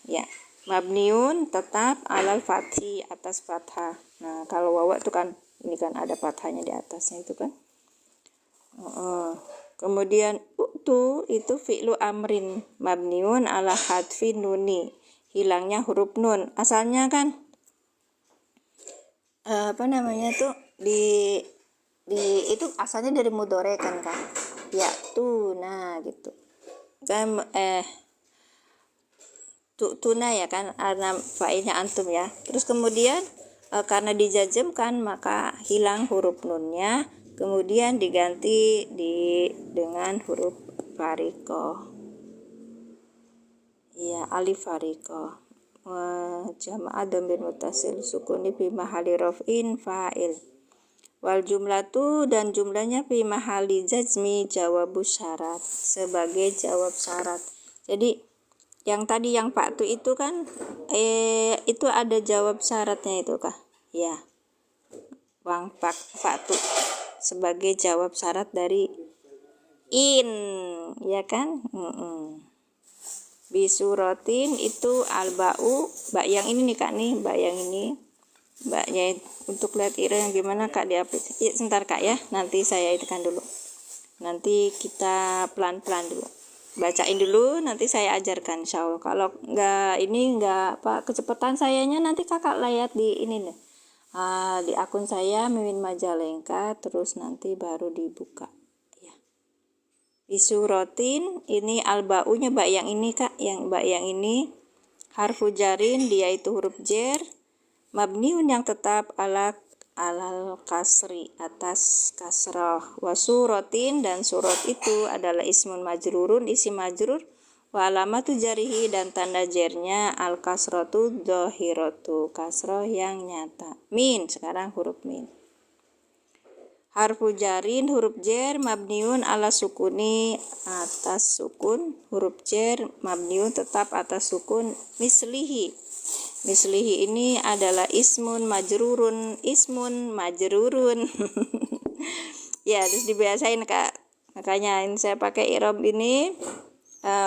S1: ya. Mabniun tetap alal fathi, atas fathah. Nah, kalau wawa itu kan ini kan ada fathahnya di atasnya itu kan. Kemudian utu itu fi'lu amrin mabniun ala hadfi nuni, hilangnya huruf nun. Asalnya kan apa namanya tuh di itu asalnya dari mudhore kan ya tuh. Nah gitu kan tuna ya kan, fa'ilnya antum ya. Terus kemudian karena dijazmkan maka hilang huruf nunnya, kemudian diganti dengan huruf farikoh ya, alif farikoh. Jamaah dhamir mutasil sukuni fi mahali raf'in fa'il. Wal jumlatu, dan jumlahnya fi mahali jazmi jawabu syarat, sebagai jawab syarat. Jadi Yang tadi yang Pak Tu itu kan itu ada jawab syaratnya itu kah? Ya. Wang Pak Tu sebagai jawab syarat dari in, ya kan? Bisurotin itu alba'u, mbak yang ini nih Kak nih, mbak yang ini. Mbaknya untuk lihat ira yang gimana Kak di aplikasi. Ya, sebentar Kak ya, nanti saya itekan dulu. Nanti kita pelan-pelan dulu. Bacain dulu, nanti saya ajarkan insya Allah. Kalau nggak kecepatan sayanya nanti kakak lihat di ini nih, di akun saya Mimin Majalengka, terus nanti baru dibuka. Ya. Bisurotin ini albaunya mbak yang ini kak, mbak yang ini harfu jarin dia itu huruf jer, mabniun yang tetap alal kasri atas kasrah, wasurotin dan surat itu adalah ismun majrurun isim majrur, wa alamatu jarihi dan tanda jernya al kasratu dhahiratu kasrah yang nyata. Min sekarang huruf min. Harfu jarin huruf jer mabniun ala sukuni atas sukun, huruf jer mabniun tetap atas sukun. Mislihi ini adalah ismun majrurun ya, terus dibiasain Kak, makanya ini saya pakai i'rab ini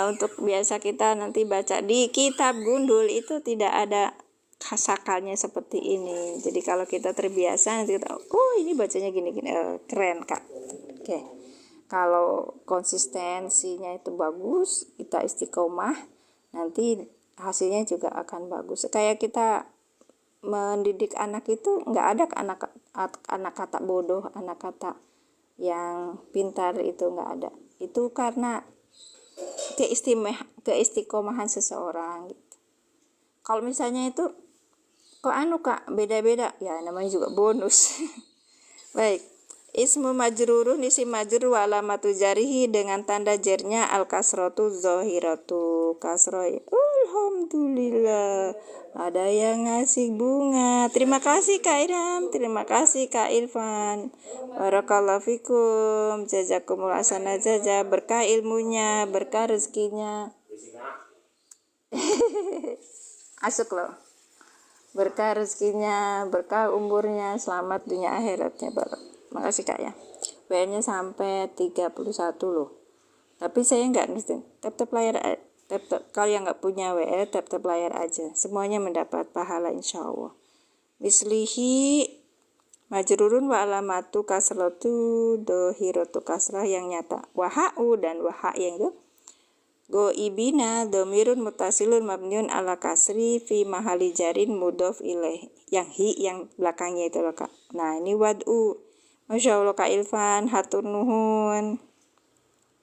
S1: untuk biasa kita nanti baca di kitab gundul itu tidak ada sakalnya seperti ini. Jadi kalau kita terbiasa nanti kita ini bacanya gini keren Kak. Oke. Kalau konsistensinya itu bagus, kita istiqomah, nanti hasilnya juga akan bagus. Kayak kita mendidik anak itu nggak ada anak kata bodoh, anak kata yang pintar itu nggak ada. Itu karena keistiqomahan seseorang gitu. Kalau misalnya itu kok Kak beda-beda, ya namanya juga bonus. Baik. Ismu majrurun isim majrur wa alamatu jarihi dengan tanda jernya al kasratu zahiratu kasrah. Alhamdulillah ada yang ngasih bunga. Terima kasih Kak Iram, terima kasih Kak Irfan. Barakallahu fikum, jazakumul hasanah jaza, berkah ilmunya, berkah rezekinya. Asuk loh. Berkah rezekinya, berkah umurnya, selamat dunia akhiratnya barak. Makasih Kak ya. WN-nya sampai 31 loh. Tapi saya nggak ngerti. Tap layar, kalau yang nggak punya WN, tap layar aja. Semuanya mendapat pahala insya Allah. Mislihi majrurun wa alamatu kasratu dohiratu kasrah yang nyata. Waha'u dan waha yang itu. Goibina domirun mutasilun mabniun ala kasri fi mahali jarin mudhof ilaih. Yang yang belakangnya itu loh Kak. Nah ini wad'u. Masya Allah Kak Ilvan, hatur nuhun.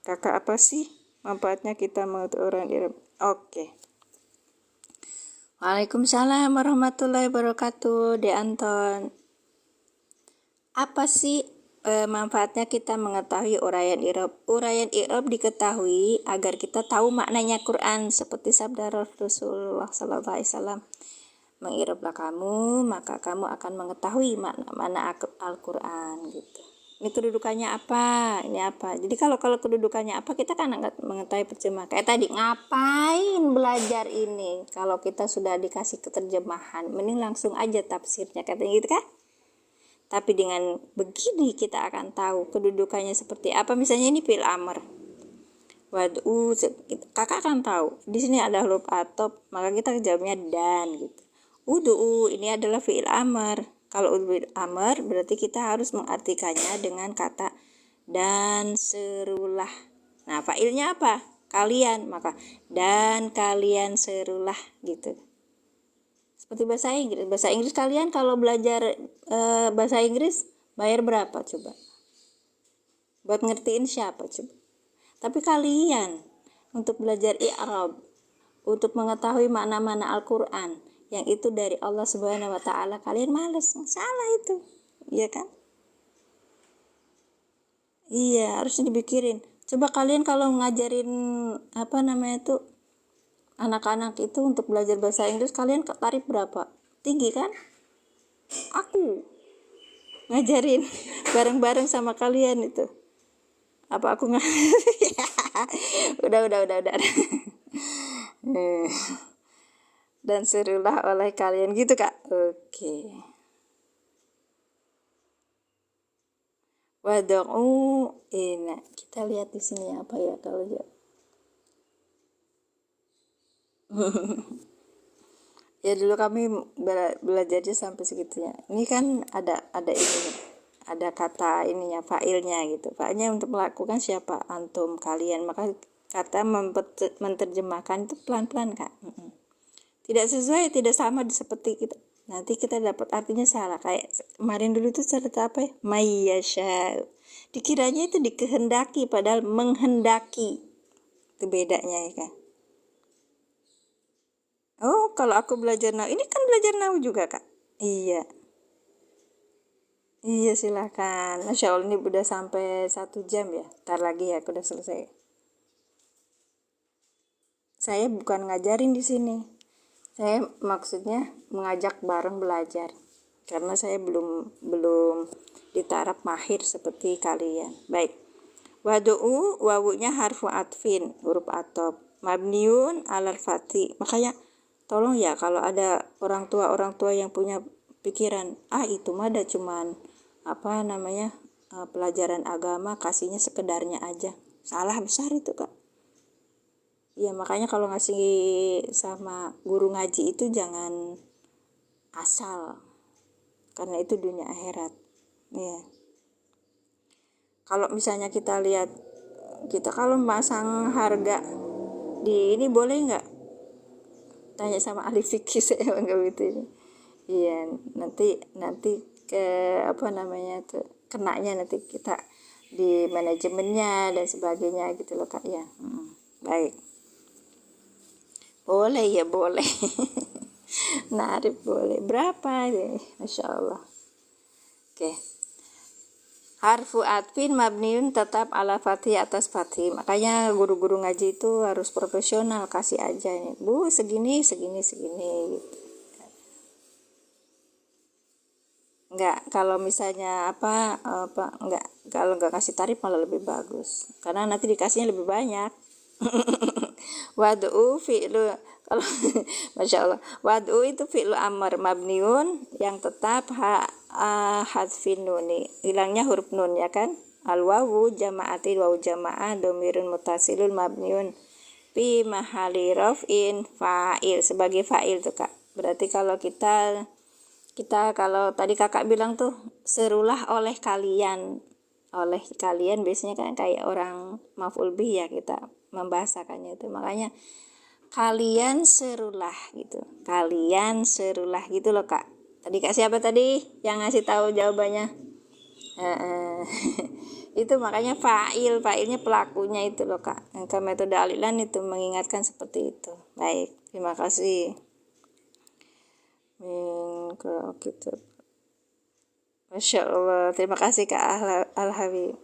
S1: Kakak apa sih manfaatnya kita mengerti orang Arab? Oke. Waalaikumsalam warahmatullahi wabarakatuh. De Anton. Apa sih manfaatnya kita mengetahui uraian i'rab? Uraian i'rab diketahui agar kita tahu maknanya Quran, seperti sabda Rasulullah SAW. Mengirablah kamu, maka kamu akan mengetahui makna Al-Quran gitu. Ini kedudukannya apa? Ini apa? Jadi kalau kedudukannya apa, kita kan nggak mengetahui terjemah. Kayak tadi, ngapain belajar ini? Kalau kita sudah dikasih keterjemahan, mending langsung aja tafsirnya, katanya gitu kan? Tapi dengan begini kita akan tahu kedudukannya seperti apa. Misalnya ini fi'il amr. Wad'u, kakak akan tahu. Di sini ada huruf atop, maka kita jawabnya dan gitu. Udu'u ini adalah fi'il amr. Kalau fi'il amr berarti kita harus mengartikannya dengan kata dan serulah. Nah, fa'ilnya apa? Kalian, maka dan kalian serulah gitu. Seperti bahasa Inggris. Bahasa Inggris kalian kalau belajar bahasa Inggris bayar berapa coba? Buat ngertiin siapa coba? Tapi kalian untuk belajar i'rab, untuk mengetahui makna-makna Al-Qur'an yang itu dari Allah Subhanahu wa taala, kalian malas, salah itu. Iya kan? Iya, harus dipikirin. Coba kalian kalau ngajarin anak-anak itu untuk belajar bahasa Inggris, kalian tarif berapa? Tinggi kan? Aku ngajarin bareng-bareng sama kalian itu. Apa aku udah. Eh, dan serulah oleh kalian gitu Kak. Oke. Wadu'u kita lihat di sini apa ya kalau ya. Ya dulu kami belajarnya sampai segitunya. Ini kan ada ini, ada kata ininya, fa'ilnya gitu. Fa'ilnya untuk melakukan siapa? Antum, kalian. Maka kata menerjemahkan itu pelan-pelan Kak. Tidak sesuai, tidak sama seperti kita. Nanti kita dapat artinya salah. Kayak kemarin dulu itu cerita apa ya? Mayyasha. Dikiranya itu dikehendaki, padahal menghendaki. Itu bedanya ya Kak. Oh, kalau aku belajar nahu, ini kan belajar nahu juga Kak. Iya. Iya silakan. Masya Allah ini udah sampai 1 jam ya. Ntar lagi ya aku udah selesai. Saya bukan ngajarin di sini. Saya maksudnya mengajak bareng belajar. Karena saya belum di taraf mahir seperti kalian. Baik. Wadu'u wawunya harfu atfin, huruf atop. Mabniun alal fati. Makanya tolong ya kalau ada orang tua yang punya pikiran, itu mah ada cuman pelajaran agama, kasihnya sekedarnya aja. Salah besar itu Kak. Ya makanya kalau ngasih sama guru ngaji itu jangan asal, karena itu dunia akhirat. Ya. Kalau misalnya kita lihat, kita kalau masang harga di ini boleh nggak? Tanya sama ahli fikih, saya nggak gitu. Iya, nanti ke tuh kenanya nanti kita di manajemennya dan sebagainya gitu loh Kak ya. Baik, boleh ya boleh. Narif boleh, berapa ini? Masya Allah. Oke. Harfu atfin mabniun tetap ala fathi atas fathi. Makanya guru-guru ngaji itu harus profesional, kasih aja ini. Bu, segini gitu. Enggak, kalau misalnya enggak, kalau enggak kasih tarif malah lebih bagus. Karena nanti dikasihnya lebih banyak. Wad'u fi'lu, kalau Masya Allah, wad'u itu fi'lu amr mabniun yang tetap hadfin nuni, hilangnya huruf nun ya kan. Al wawu jama'ati wawu jama'ah domirun mutasilun mabniun fi mahali raf'in fa'il, sebagai fa'il tuh Kak. Berarti kalau kita kalau tadi Kakak bilang tuh serulah oleh kalian biasanya kan kayak orang maf'ul bih ya, kita membahasakannya itu. Makanya kalian serulah gitu loh Kak. Tadi Kak siapa tadi yang ngasih tahu jawabannya? Itu makanya fa'ilnya pelakunya itu loh Kak. Ke metode alilan itu mengingatkan seperti itu. Baik, terima kasih. Gitu. Masya Allah, terima kasih Kak Al-Habib.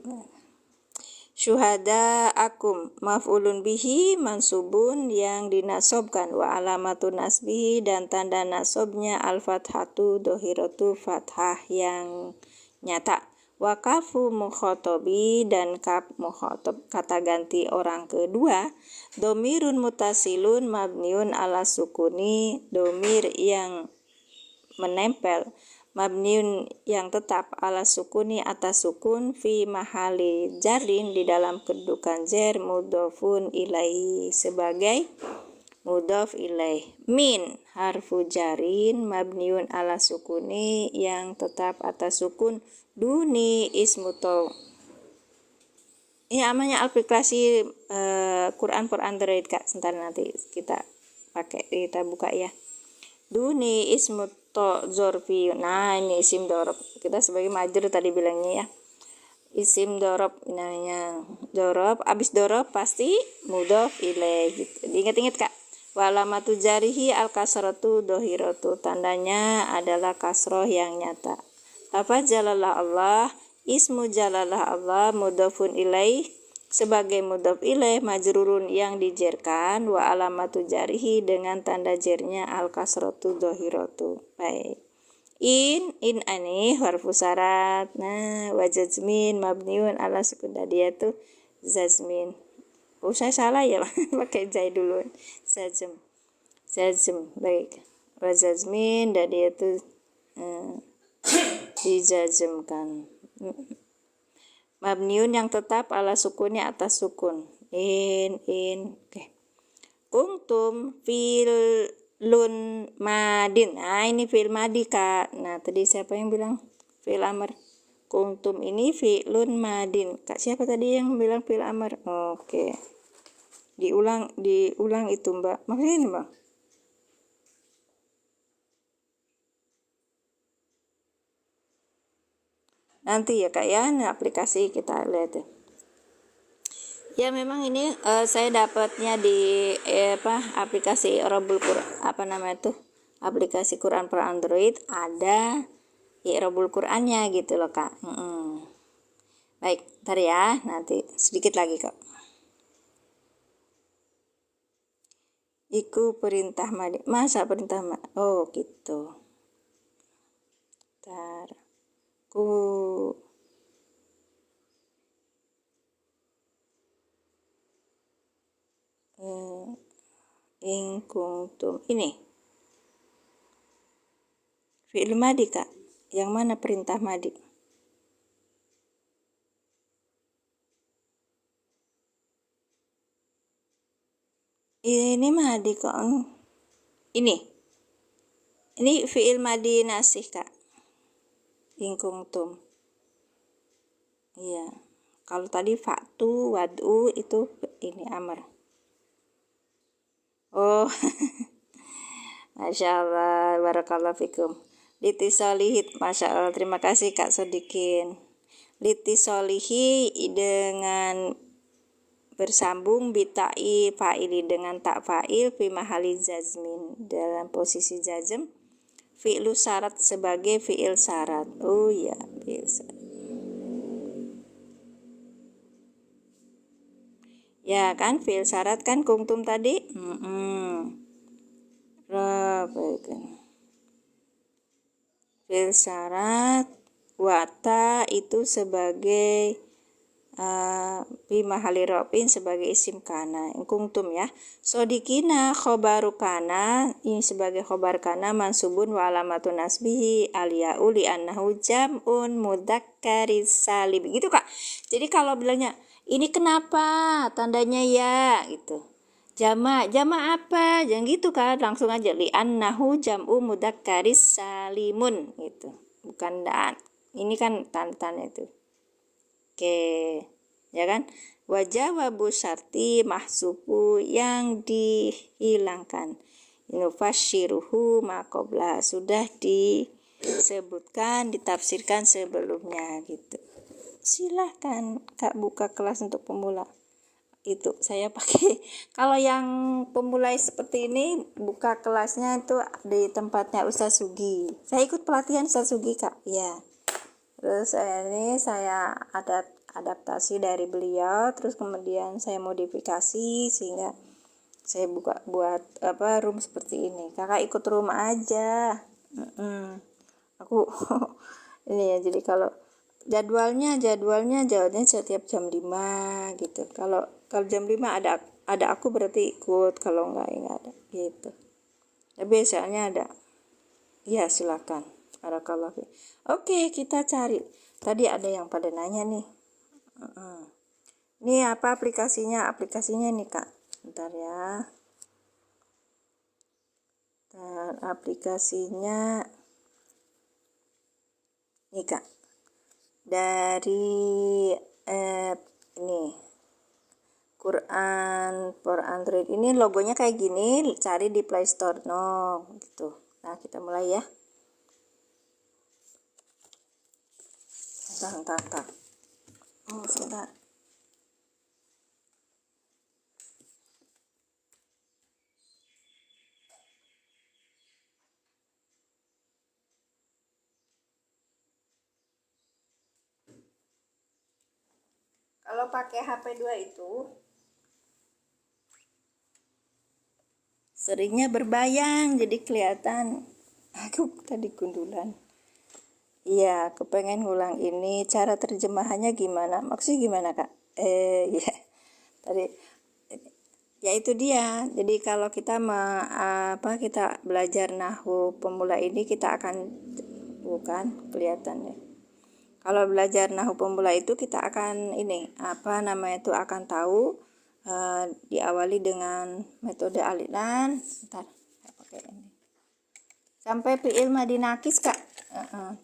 S1: Syuhada akum maf'ulun bihi mansubun yang dinasobkan, wa alamatun nasbihi dan tanda nasobnya al-fathatu dohiratu fathah yang nyata, wa kafu mukhotobi dan kaf mukhotob kata ganti orang kedua, domirun mutasilun mabniun ala sukuni, domir yang menempel, mabniun yang tetap ala sukuni atas sukun, fi mahali jarin di dalam kedudukan jar, mudhofun ilaihi sebagai mudhof ilaih. Min harfu jarin mabniun ala sukuni yang tetap atas sukun, duni ismu taw. Ini namanya aplikasi Quran for Android Kak. Sebentar nanti kita buka ya. Duni ismu to zorfi. Nah ini isim dorob, kita sebagai majrur tadi bilangnya ya, isim dorob namanya. Dorob, abis dorob pasti mudhof ilaih gitu. Diingat-ingat Kak. Walamatu jarihi al kasratu dohiratu, tandanya adalah kasroh yang nyata. Lafaz jalalah Allah, ismu jalalah Allah mudhofun ilaih sebagai mudhof ilaih majrurun yang dijerkan, wa alamatu jarihi dengan tanda jernya al kasratu dohiratu. Baik. In ani harfu syarat. Nah, wa jazmin mabniun ala sukun, dia tuh jazmin. Saya salah ya pakai jai dulu. Jazm, baik. Wazazmin, dan dia itu dijazmkan. Mabniun yang tetap ala sukunnya atas sukun. Oke. Kuntum filun madin. Nah, ini fi'il madi, Kak. Nah, tadi siapa yang bilang fi'il amr? Kuntum ini fi'lun madin. Kak, siapa tadi yang bilang fi'il amr? Oke. Diulang itu, Mbak. Maksudnya ini, Mbak. Nanti ya, Kak, ya. Nah, aplikasi kita lihat ya. Ya, memang ini saya dapatnya di aplikasi I'rabul Quran, aplikasi Quran per Android, ada I'rabul Qurannya gitu loh, Kak. Baik, ntar ya, nanti sedikit lagi, Kak. Iku perintah madi, masa perintah madi? Oh gitu. Ntar ku in kuntum, ini fi'il madi, Kak. Yang mana perintah madi? Ini madi kok. Ini fi'il madi nasih, Kak. In kuntum. Iya. Kalau tadi faktu, wad'u itu ini amr. Oh. Masya Allah, barakallahu fikum. Litisolihi, Masya Allah, terima kasih Kak Sodikin. Litisolihi dengan bersambung bitai fa'ili dengan tak fa'il fi mahali jazmin, dalam posisi jazm. Fi'lu syarat sebagai fi'il syarat. Oh ya, fi'il syarat. Ya kan, fi'il syarat kan kuntum tadi. Fi'il syarat wata itu sebagai fi mahali rofin sebagai isim kana. Kuntum ya. Sodikina khobaru kana, ini sebagai khobar kana, mansubun wa alamatun nasbihi aliya'u li annahu jam'un mudzakkari salim. Gitu, Kak. Jadi kalau bilangnya ini kenapa tandanya ya gitu, jama apa, jangan gitu kan, langsung aja li annahu jam'u mudzakkaris salimun gitu, bukan dan. Ini kan tanda itu. Oke, ya kan? Wajawabu syarti mahsubu yang dihilangkan. Inufasyiruhu maqobla, sudah disebutkan, ditafsirkan sebelumnya gitu. Silahkan Kak buka kelas untuk pemula. Itu saya pakai. Kalau yang pemula seperti ini, buka kelasnya itu di tempatnya Ustaz Sugi. Saya ikut pelatihan Ustaz Sugi, Kak. Ya. Terus ini saya adaptasi dari beliau, terus kemudian saya modifikasi sehingga saya buat room seperti ini. Kakak ikut room aja. Aku ini ya, jadi kalau jadwalnya setiap jam 5 gitu. Kalau jam 5 ada aku berarti ikut, kalau enggak ada gitu. Tapi biasanya ada. Ya, silakan. Barakallahu. Oke, kita cari. Tadi ada yang pada nanya nih. Ini apa aplikasinya? Aplikasinya nih, Kak. Bentar ya. Dan aplikasinya nih, Kak. Dari ini Quran for Android, ini logonya kayak gini, cari di Play Store gitu. Nah, kita mulai ya. Bentar. Oh, sebentar. Kalau pakai HP 2 itu seringnya berbayang, jadi kelihatan. Aku tadi gundulan. Iya, kepengen ngulang ini. Cara terjemahannya gimana? Maksudnya gimana, Kak? Ya. Tadi Ya itu dia. Jadi kalau kita kita belajar nahwu pemula ini kita akan bukan kelihatan ya. Kalau belajar nahwu pemula itu kita akan akan tahu diawali dengan metode alilan. Bentar, pakai ini. Sampai fi'il madhi nakis Kak.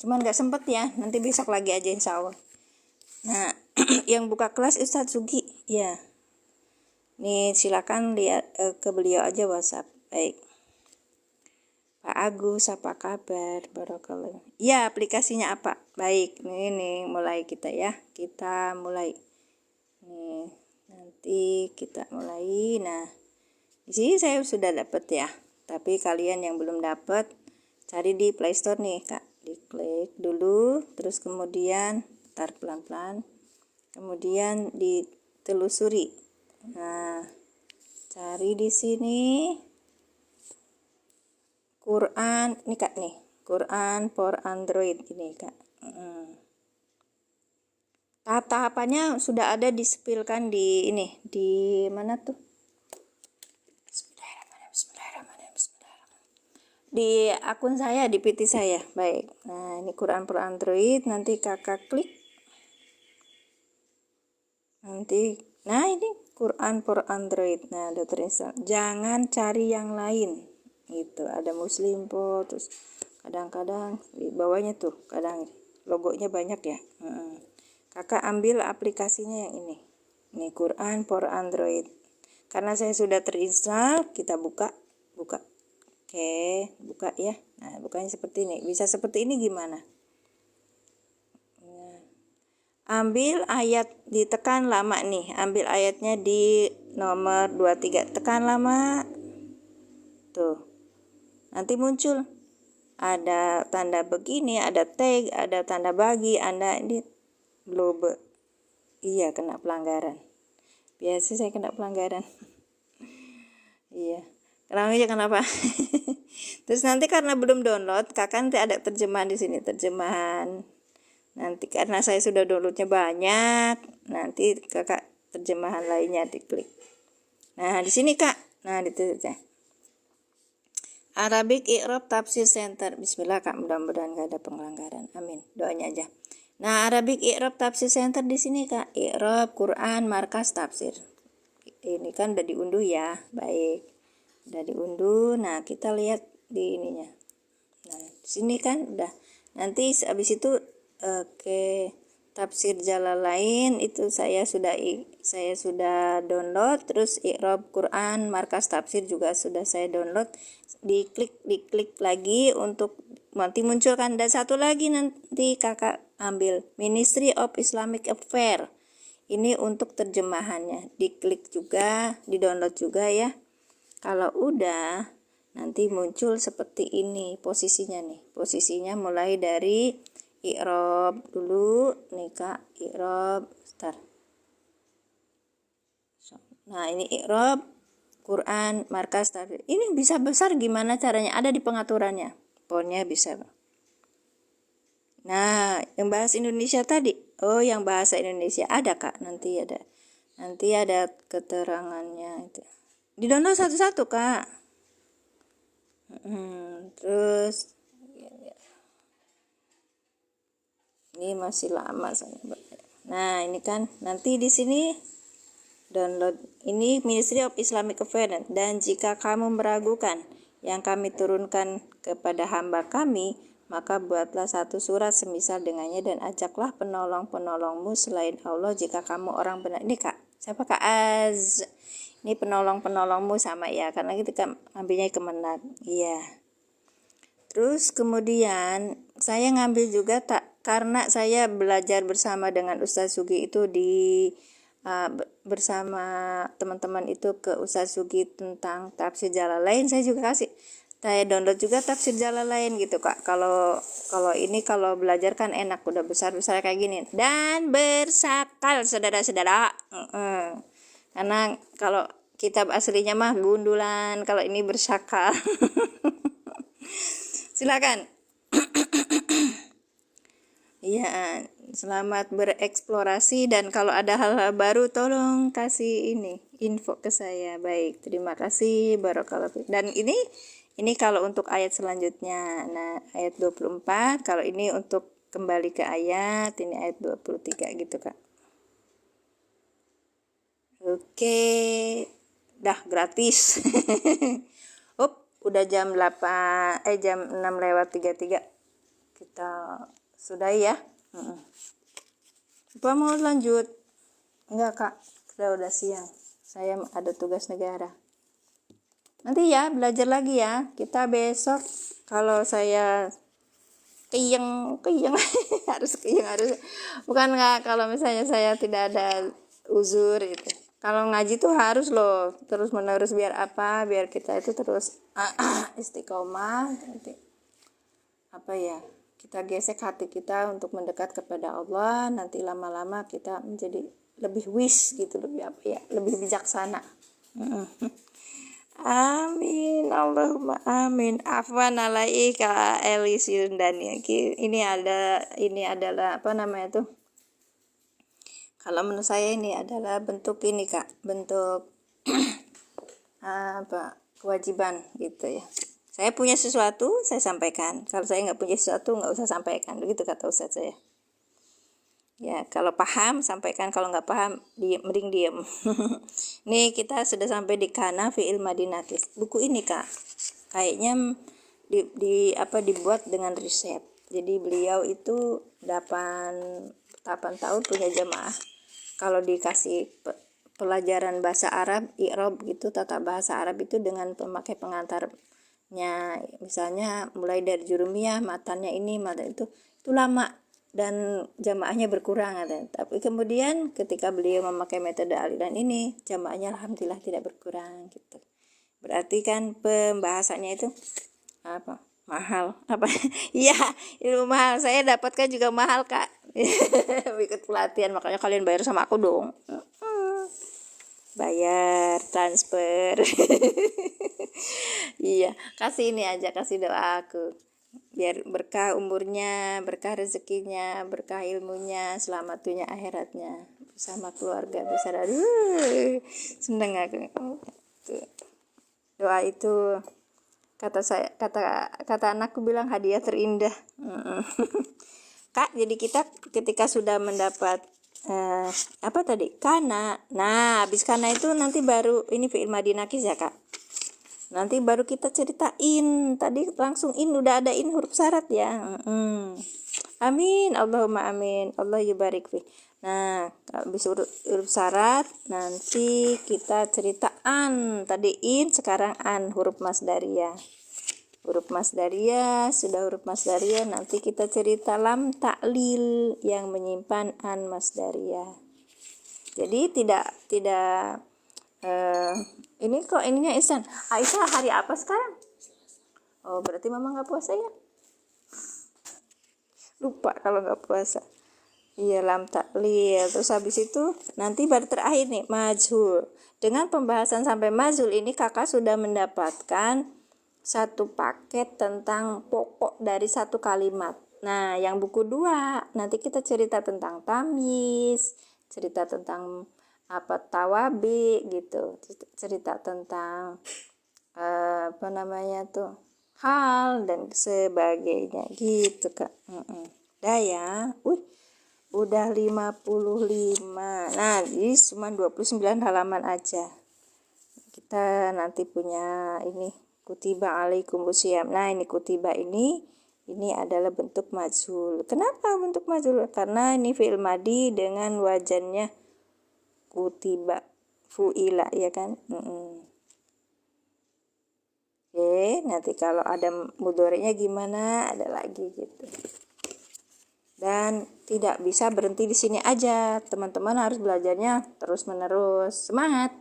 S1: Cuman nggak sempet ya. Nanti besok lagi aja insya Allah. Nah, yang buka kelas Ustadz Sugi. Ya. Nih silakan lihat ke beliau aja WhatsApp. Baik. Pak Agus, apa kabar? Barakallah. Ya, aplikasinya apa? Baik, nih mulai kita ya. Kita mulai. Nih, nanti kita mulai. Nah, di sini saya sudah dapat ya. Tapi kalian yang belum dapat, cari di Play Store nih, Kak. Diklik dulu, terus kemudian tar pelan-pelan. Kemudian ditelusuri. Nah, cari di sini Quran ini Kak nih, Quran for Android ini Kak. Tahap-tahapannya sudah ada disepilkan di ini, di mana tuh? Bismillahirrahmanirrahim. Di akun saya, di PT saya. Baik. Nah, ini Quran for Android, nanti Kakak klik. Nah ini Quran for Android. Nah, udah terinstall. Jangan cari yang lain. Gitu, ada Muslimpo, terus kadang-kadang di bawahnya tuh kadang logonya banyak ya. Kakak ambil aplikasinya yang ini Quran for Android. Karena saya sudah terinstall, kita buka. Oke, buka ya. Nah, bukanya seperti ini. Bisa seperti ini gimana? Nah, ambil ayat, ditekan lama nih. Ambil ayatnya di nomor 23, tekan lama. Tuh. Nanti muncul ada tanda begini, ada tag, ada tanda bagi, Anda ini globe. Iya, kena pelanggaran. Biasa saya kena pelanggaran. Iya. Kenapa? Terus nanti karena belum download, Kakak nanti ada terjemahan di sini, terjemahan. Nanti karena saya sudah downloadnya banyak, nanti Kakak terjemahan lainnya diklik. Nah, di sini Kak. Nah, ditulisnya Arabic I'rab Tafsir Center. Bismillah Kak, mudah-mudahan gak ada pelanggaran. Amin. Doanya aja. Nah, Arabic I'rab Tafsir Center di sini Kak. I'rab, Quran, markas tafsir. Ini kan udah diunduh ya. Baik. Udah diunduh. Nah, kita lihat di ininya. Nah, di sini kan udah. Nanti habis itu tafsir Jalalain itu saya sudah download, terus I'rab Quran markas tafsir juga sudah saya download. Diklik lagi untuk nanti munculkan, dan satu lagi nanti Kakak ambil Ministry of Islamic Affairs. Ini untuk terjemahannya. Diklik juga, di-download juga ya. Kalau udah nanti muncul seperti ini posisinya nih. Posisinya mulai dari I'rab dulu nih Kak, I'rab start. Nah, ini I'rab Quran markas tafsir. Ini bisa besar gimana caranya? Ada di pengaturannya. Fontnya bisa. Nah, yang bahasa Indonesia tadi. Oh, yang bahasa Indonesia ada Kak, nanti ada. Nanti ada keterangannya itu. Di-download satu-satu Kak. Terus ini masih lama saya. Nah, ini kan nanti di sini download ini Ministry of Islamic Affairs, dan jika kamu meragukan yang kami turunkan kepada hamba kami, maka buatlah satu surat semisal dengannya dan ajaklah penolong-penolongmu selain Allah jika kamu orang benar. Ini Kak, siapa Kak Az? Ini penolong-penolongmu sama ya, karena kita ambilnya Kemenag. Iya. Terus kemudian saya ngambil juga karena saya belajar bersama dengan Ustadz Sugi itu bersama teman-teman itu ke Ustadz Sugi tentang tafsir Jalalain. Saya download juga tafsir Jalalain gitu Kak. Kalau belajar kan enak, udah besar-besar kayak gini dan bersakal saudara-saudara. Karena kalau kitab aslinya mah gundulan, kalau ini bersakal. Silakan. Iya, selamat bereksplorasi, dan kalau ada hal-hal baru tolong kasih ini info ke saya. Baik, terima kasih barakallahu fiik. Dan ini kalau untuk ayat selanjutnya. Nah, ayat 24, kalau ini untuk kembali ke ayat, ini ayat 23 gitu, Kak. Oke. Dah gratis. Udah jam 6:33. Kita sudah ya. Apa mau lanjut? Enggak, Kak. Udah siang. Saya ada tugas negara. Nanti ya belajar lagi ya. Kita besok kalau saya keyeng harus bukan nggak, kalau misalnya saya tidak ada uzur itu. Kalau ngaji tuh harus loh terus menerus, biar apa? Biar kita itu terus istiqomah. Nanti apa ya? Kita gesek hati kita untuk mendekat kepada Allah. Nanti lama-lama kita menjadi lebih wis gitu, lebih apa ya? Lebih bijaksana. Amin, Allahumma amin. Afwan alaika Elis Yundani. Ini adalah apa namanya tuh? Kalau menurut saya ini adalah bentuk ini, Kak, bentuk apa kewajiban gitu ya. Saya punya sesuatu, saya sampaikan. Kalau saya nggak punya sesuatu, nggak usah sampaikan. Begitu kata Ustaz saya. Ya, kalau paham sampaikan, kalau nggak paham mending diem. Nih kita sudah sampai di kana fi'il madinatis. Buku ini, Kak, kayaknya dibuat dengan riset. Jadi beliau itu 8 tahun punya jamaah. Kalau dikasih pelajaran bahasa Arab, i'rab gitu, tata bahasa Arab itu dengan pemakai pengantarnya, misalnya mulai dari jurumiyah, matannya ini, matan itu lama dan jamaahnya berkurang. Tapi kemudian ketika beliau memakai metode aliran ini, jamaahnya alhamdulillah tidak berkurang gitu. Berarti kan pembahasannya itu apa? Mahal apa? Iya, ilmu mahal. Saya dapatkan juga mahal, Kak. Ikut pelatihan, makanya kalian bayar sama aku dong. Bayar transfer. Iya, kasih ini aja, kasih doa aku. Biar berkah umurnya, berkah rezekinya, berkah ilmunya, selamat dunia akhiratnya bersama keluarga besar. Aduh, seneng aku. Doa itu kata anakku bilang hadiah terindah. Kak, jadi kita ketika sudah mendapat apa tadi? Kana. Nah, habis kana itu nanti baru ini fi'il madhi nakis ya, Kak. Nanti baru kita ceritain. Tadi langsung udah ada huruf syarat ya. Amin, Allahumma amin. Allah yubarik fi. Nah, habis huruf syarat nanti kita ceritaan. Tadi sekarang huruf masdariyah. Huruf masdariyah, sudah huruf masdariyah, nanti kita cerita lam taklil yang menyimpan an masdariyah. Jadi tidak ini kok ininya Ihsan. Aisyah hari apa sekarang? Oh, berarti mama nggak puasa ya? Lupa kalau nggak puasa. Iya, lam taklil. Terus habis itu nanti baru terakhir nih majhul. Dengan pembahasan sampai majhul ini kakak sudah mendapatkan satu paket tentang pokok dari satu kalimat. Nah, yang buku 2 nanti kita cerita tentang tamyiz, cerita tentang apa tawabi gitu, cerita tentang apa namanya tuh hal dan sebagainya gitu, Kak. Dah ya. Udah 55. Nah, ini cuma 29 halaman aja. Kita nanti punya ini kutiba alaikum usyam. Nah, ini kutiba ini adalah bentuk majhul. Kenapa bentuk majhul? Karena ini fi'il madhi dengan wajannya kutiba fu'ila, ya kan? Oke, nanti kalau ada mudhari'nya gimana? Ada lagi gitu. Dan tidak bisa berhenti di sini aja. Teman-teman harus belajarnya terus-menerus. Semangat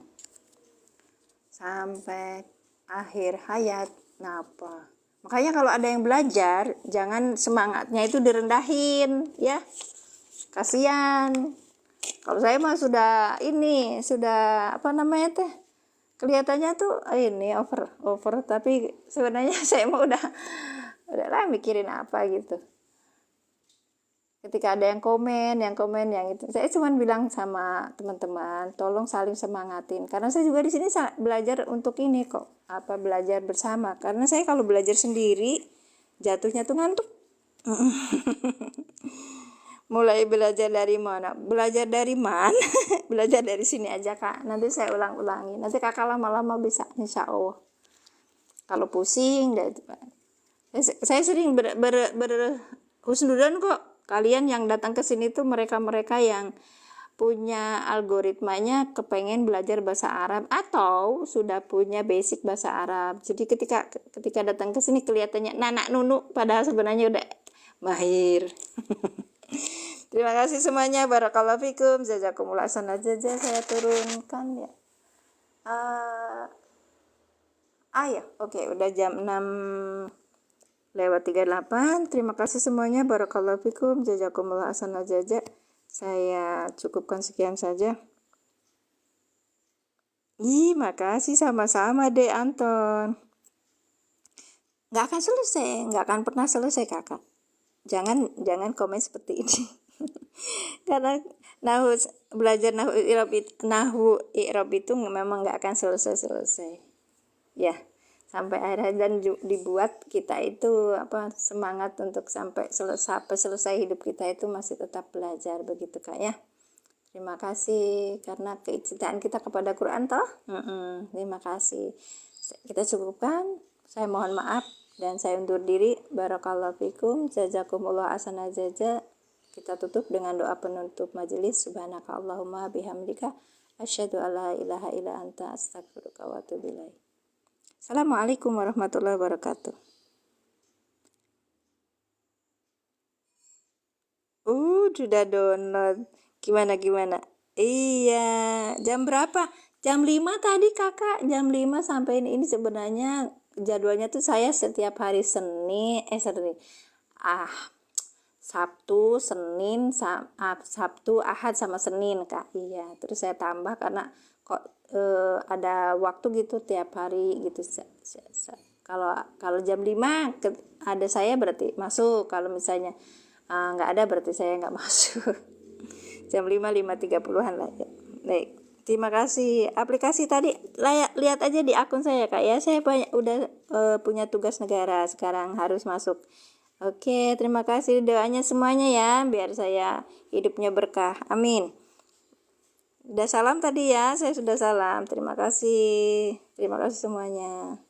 S1: sampai akhir hayat. Napa? Makanya kalau ada yang belajar, jangan semangatnya itu direndahin, ya. Kasihan. Kalau saya mah sudah apa namanya teh? Kelihatannya tuh ini over, tapi sebenarnya saya mah udah lah mikirin apa gitu. ketika ada yang komen yang itu, saya cuma bilang sama teman-teman, tolong saling semangatin, karena saya juga di sini belajar untuk ini kok, belajar bersama, karena saya kalau belajar sendiri jatuhnya tuh ngantuk. Mulai belajar dari mana? Belajar dari sini aja kak, nanti saya ulang-ulangi, nanti kakak lama-lama bisa, insya Allah. Kalau pusing itu, saya sering husnudzon kok. Kalian yang datang ke sini tuh mereka-mereka yang punya algoritmanya kepengen belajar bahasa Arab atau sudah punya basic bahasa Arab. Jadi ketika datang ke sini kelihatannya nanak nunu, padahal sebenarnya udah mahir. Terima kasih semuanya, barakallahu fikum, jazakumullah ahsan aja saya turunkan ya. Ya, oke, udah jam 6:38. Terima kasih semuanya, barakallahu fikum, jazakumullah ahsan aja. Saya cukupkan sekian saja. Makasih, sama-sama deh Anton. Nggak akan pernah selesai kakak. Jangan komen seperti ini. Karena belajar nahu i'rab itu memang nggak akan selesai ya, sampai akhirnya, dan dibuat kita itu semangat untuk sampai selesai hidup kita itu masih tetap belajar, begitu kak ya. Terima kasih karena kecintaan kita kepada Quran toh. Terima kasih, kita cukupkan, saya mohon maaf dan saya undur diri. Barakallahu fikum, jazakumullah ahsan jaza. Kita tutup dengan doa penutup majelis. Subhanaka Allahumma bihamdika asyhadu alla ilaha illa anta astaghfiruka wa atubu ilaik. Assalamualaikum warahmatullahi wabarakatuh. Sudah download. Gimana? Iya, jam berapa? Jam 5 tadi kakak, jam 5 sampai ini sebenarnya jadwalnya tuh saya setiap hari Sabtu, Senin, Sabtu, Ahad sama Senin kak. Iya, terus saya tambah karena kok ada waktu gitu tiap hari gitu. Kalau jam 5 ada saya berarti masuk, kalau misalnya nggak ada berarti saya nggak masuk. Jam 5:30-an lah ya. Baik, terima kasih. Aplikasi tadi lihat aja di akun saya kak ya, saya udah punya tugas negara, sekarang harus masuk. Oke, terima kasih doanya semuanya ya, biar saya hidupnya berkah. Amin. Udah salam tadi ya, saya sudah salam. Terima kasih semuanya.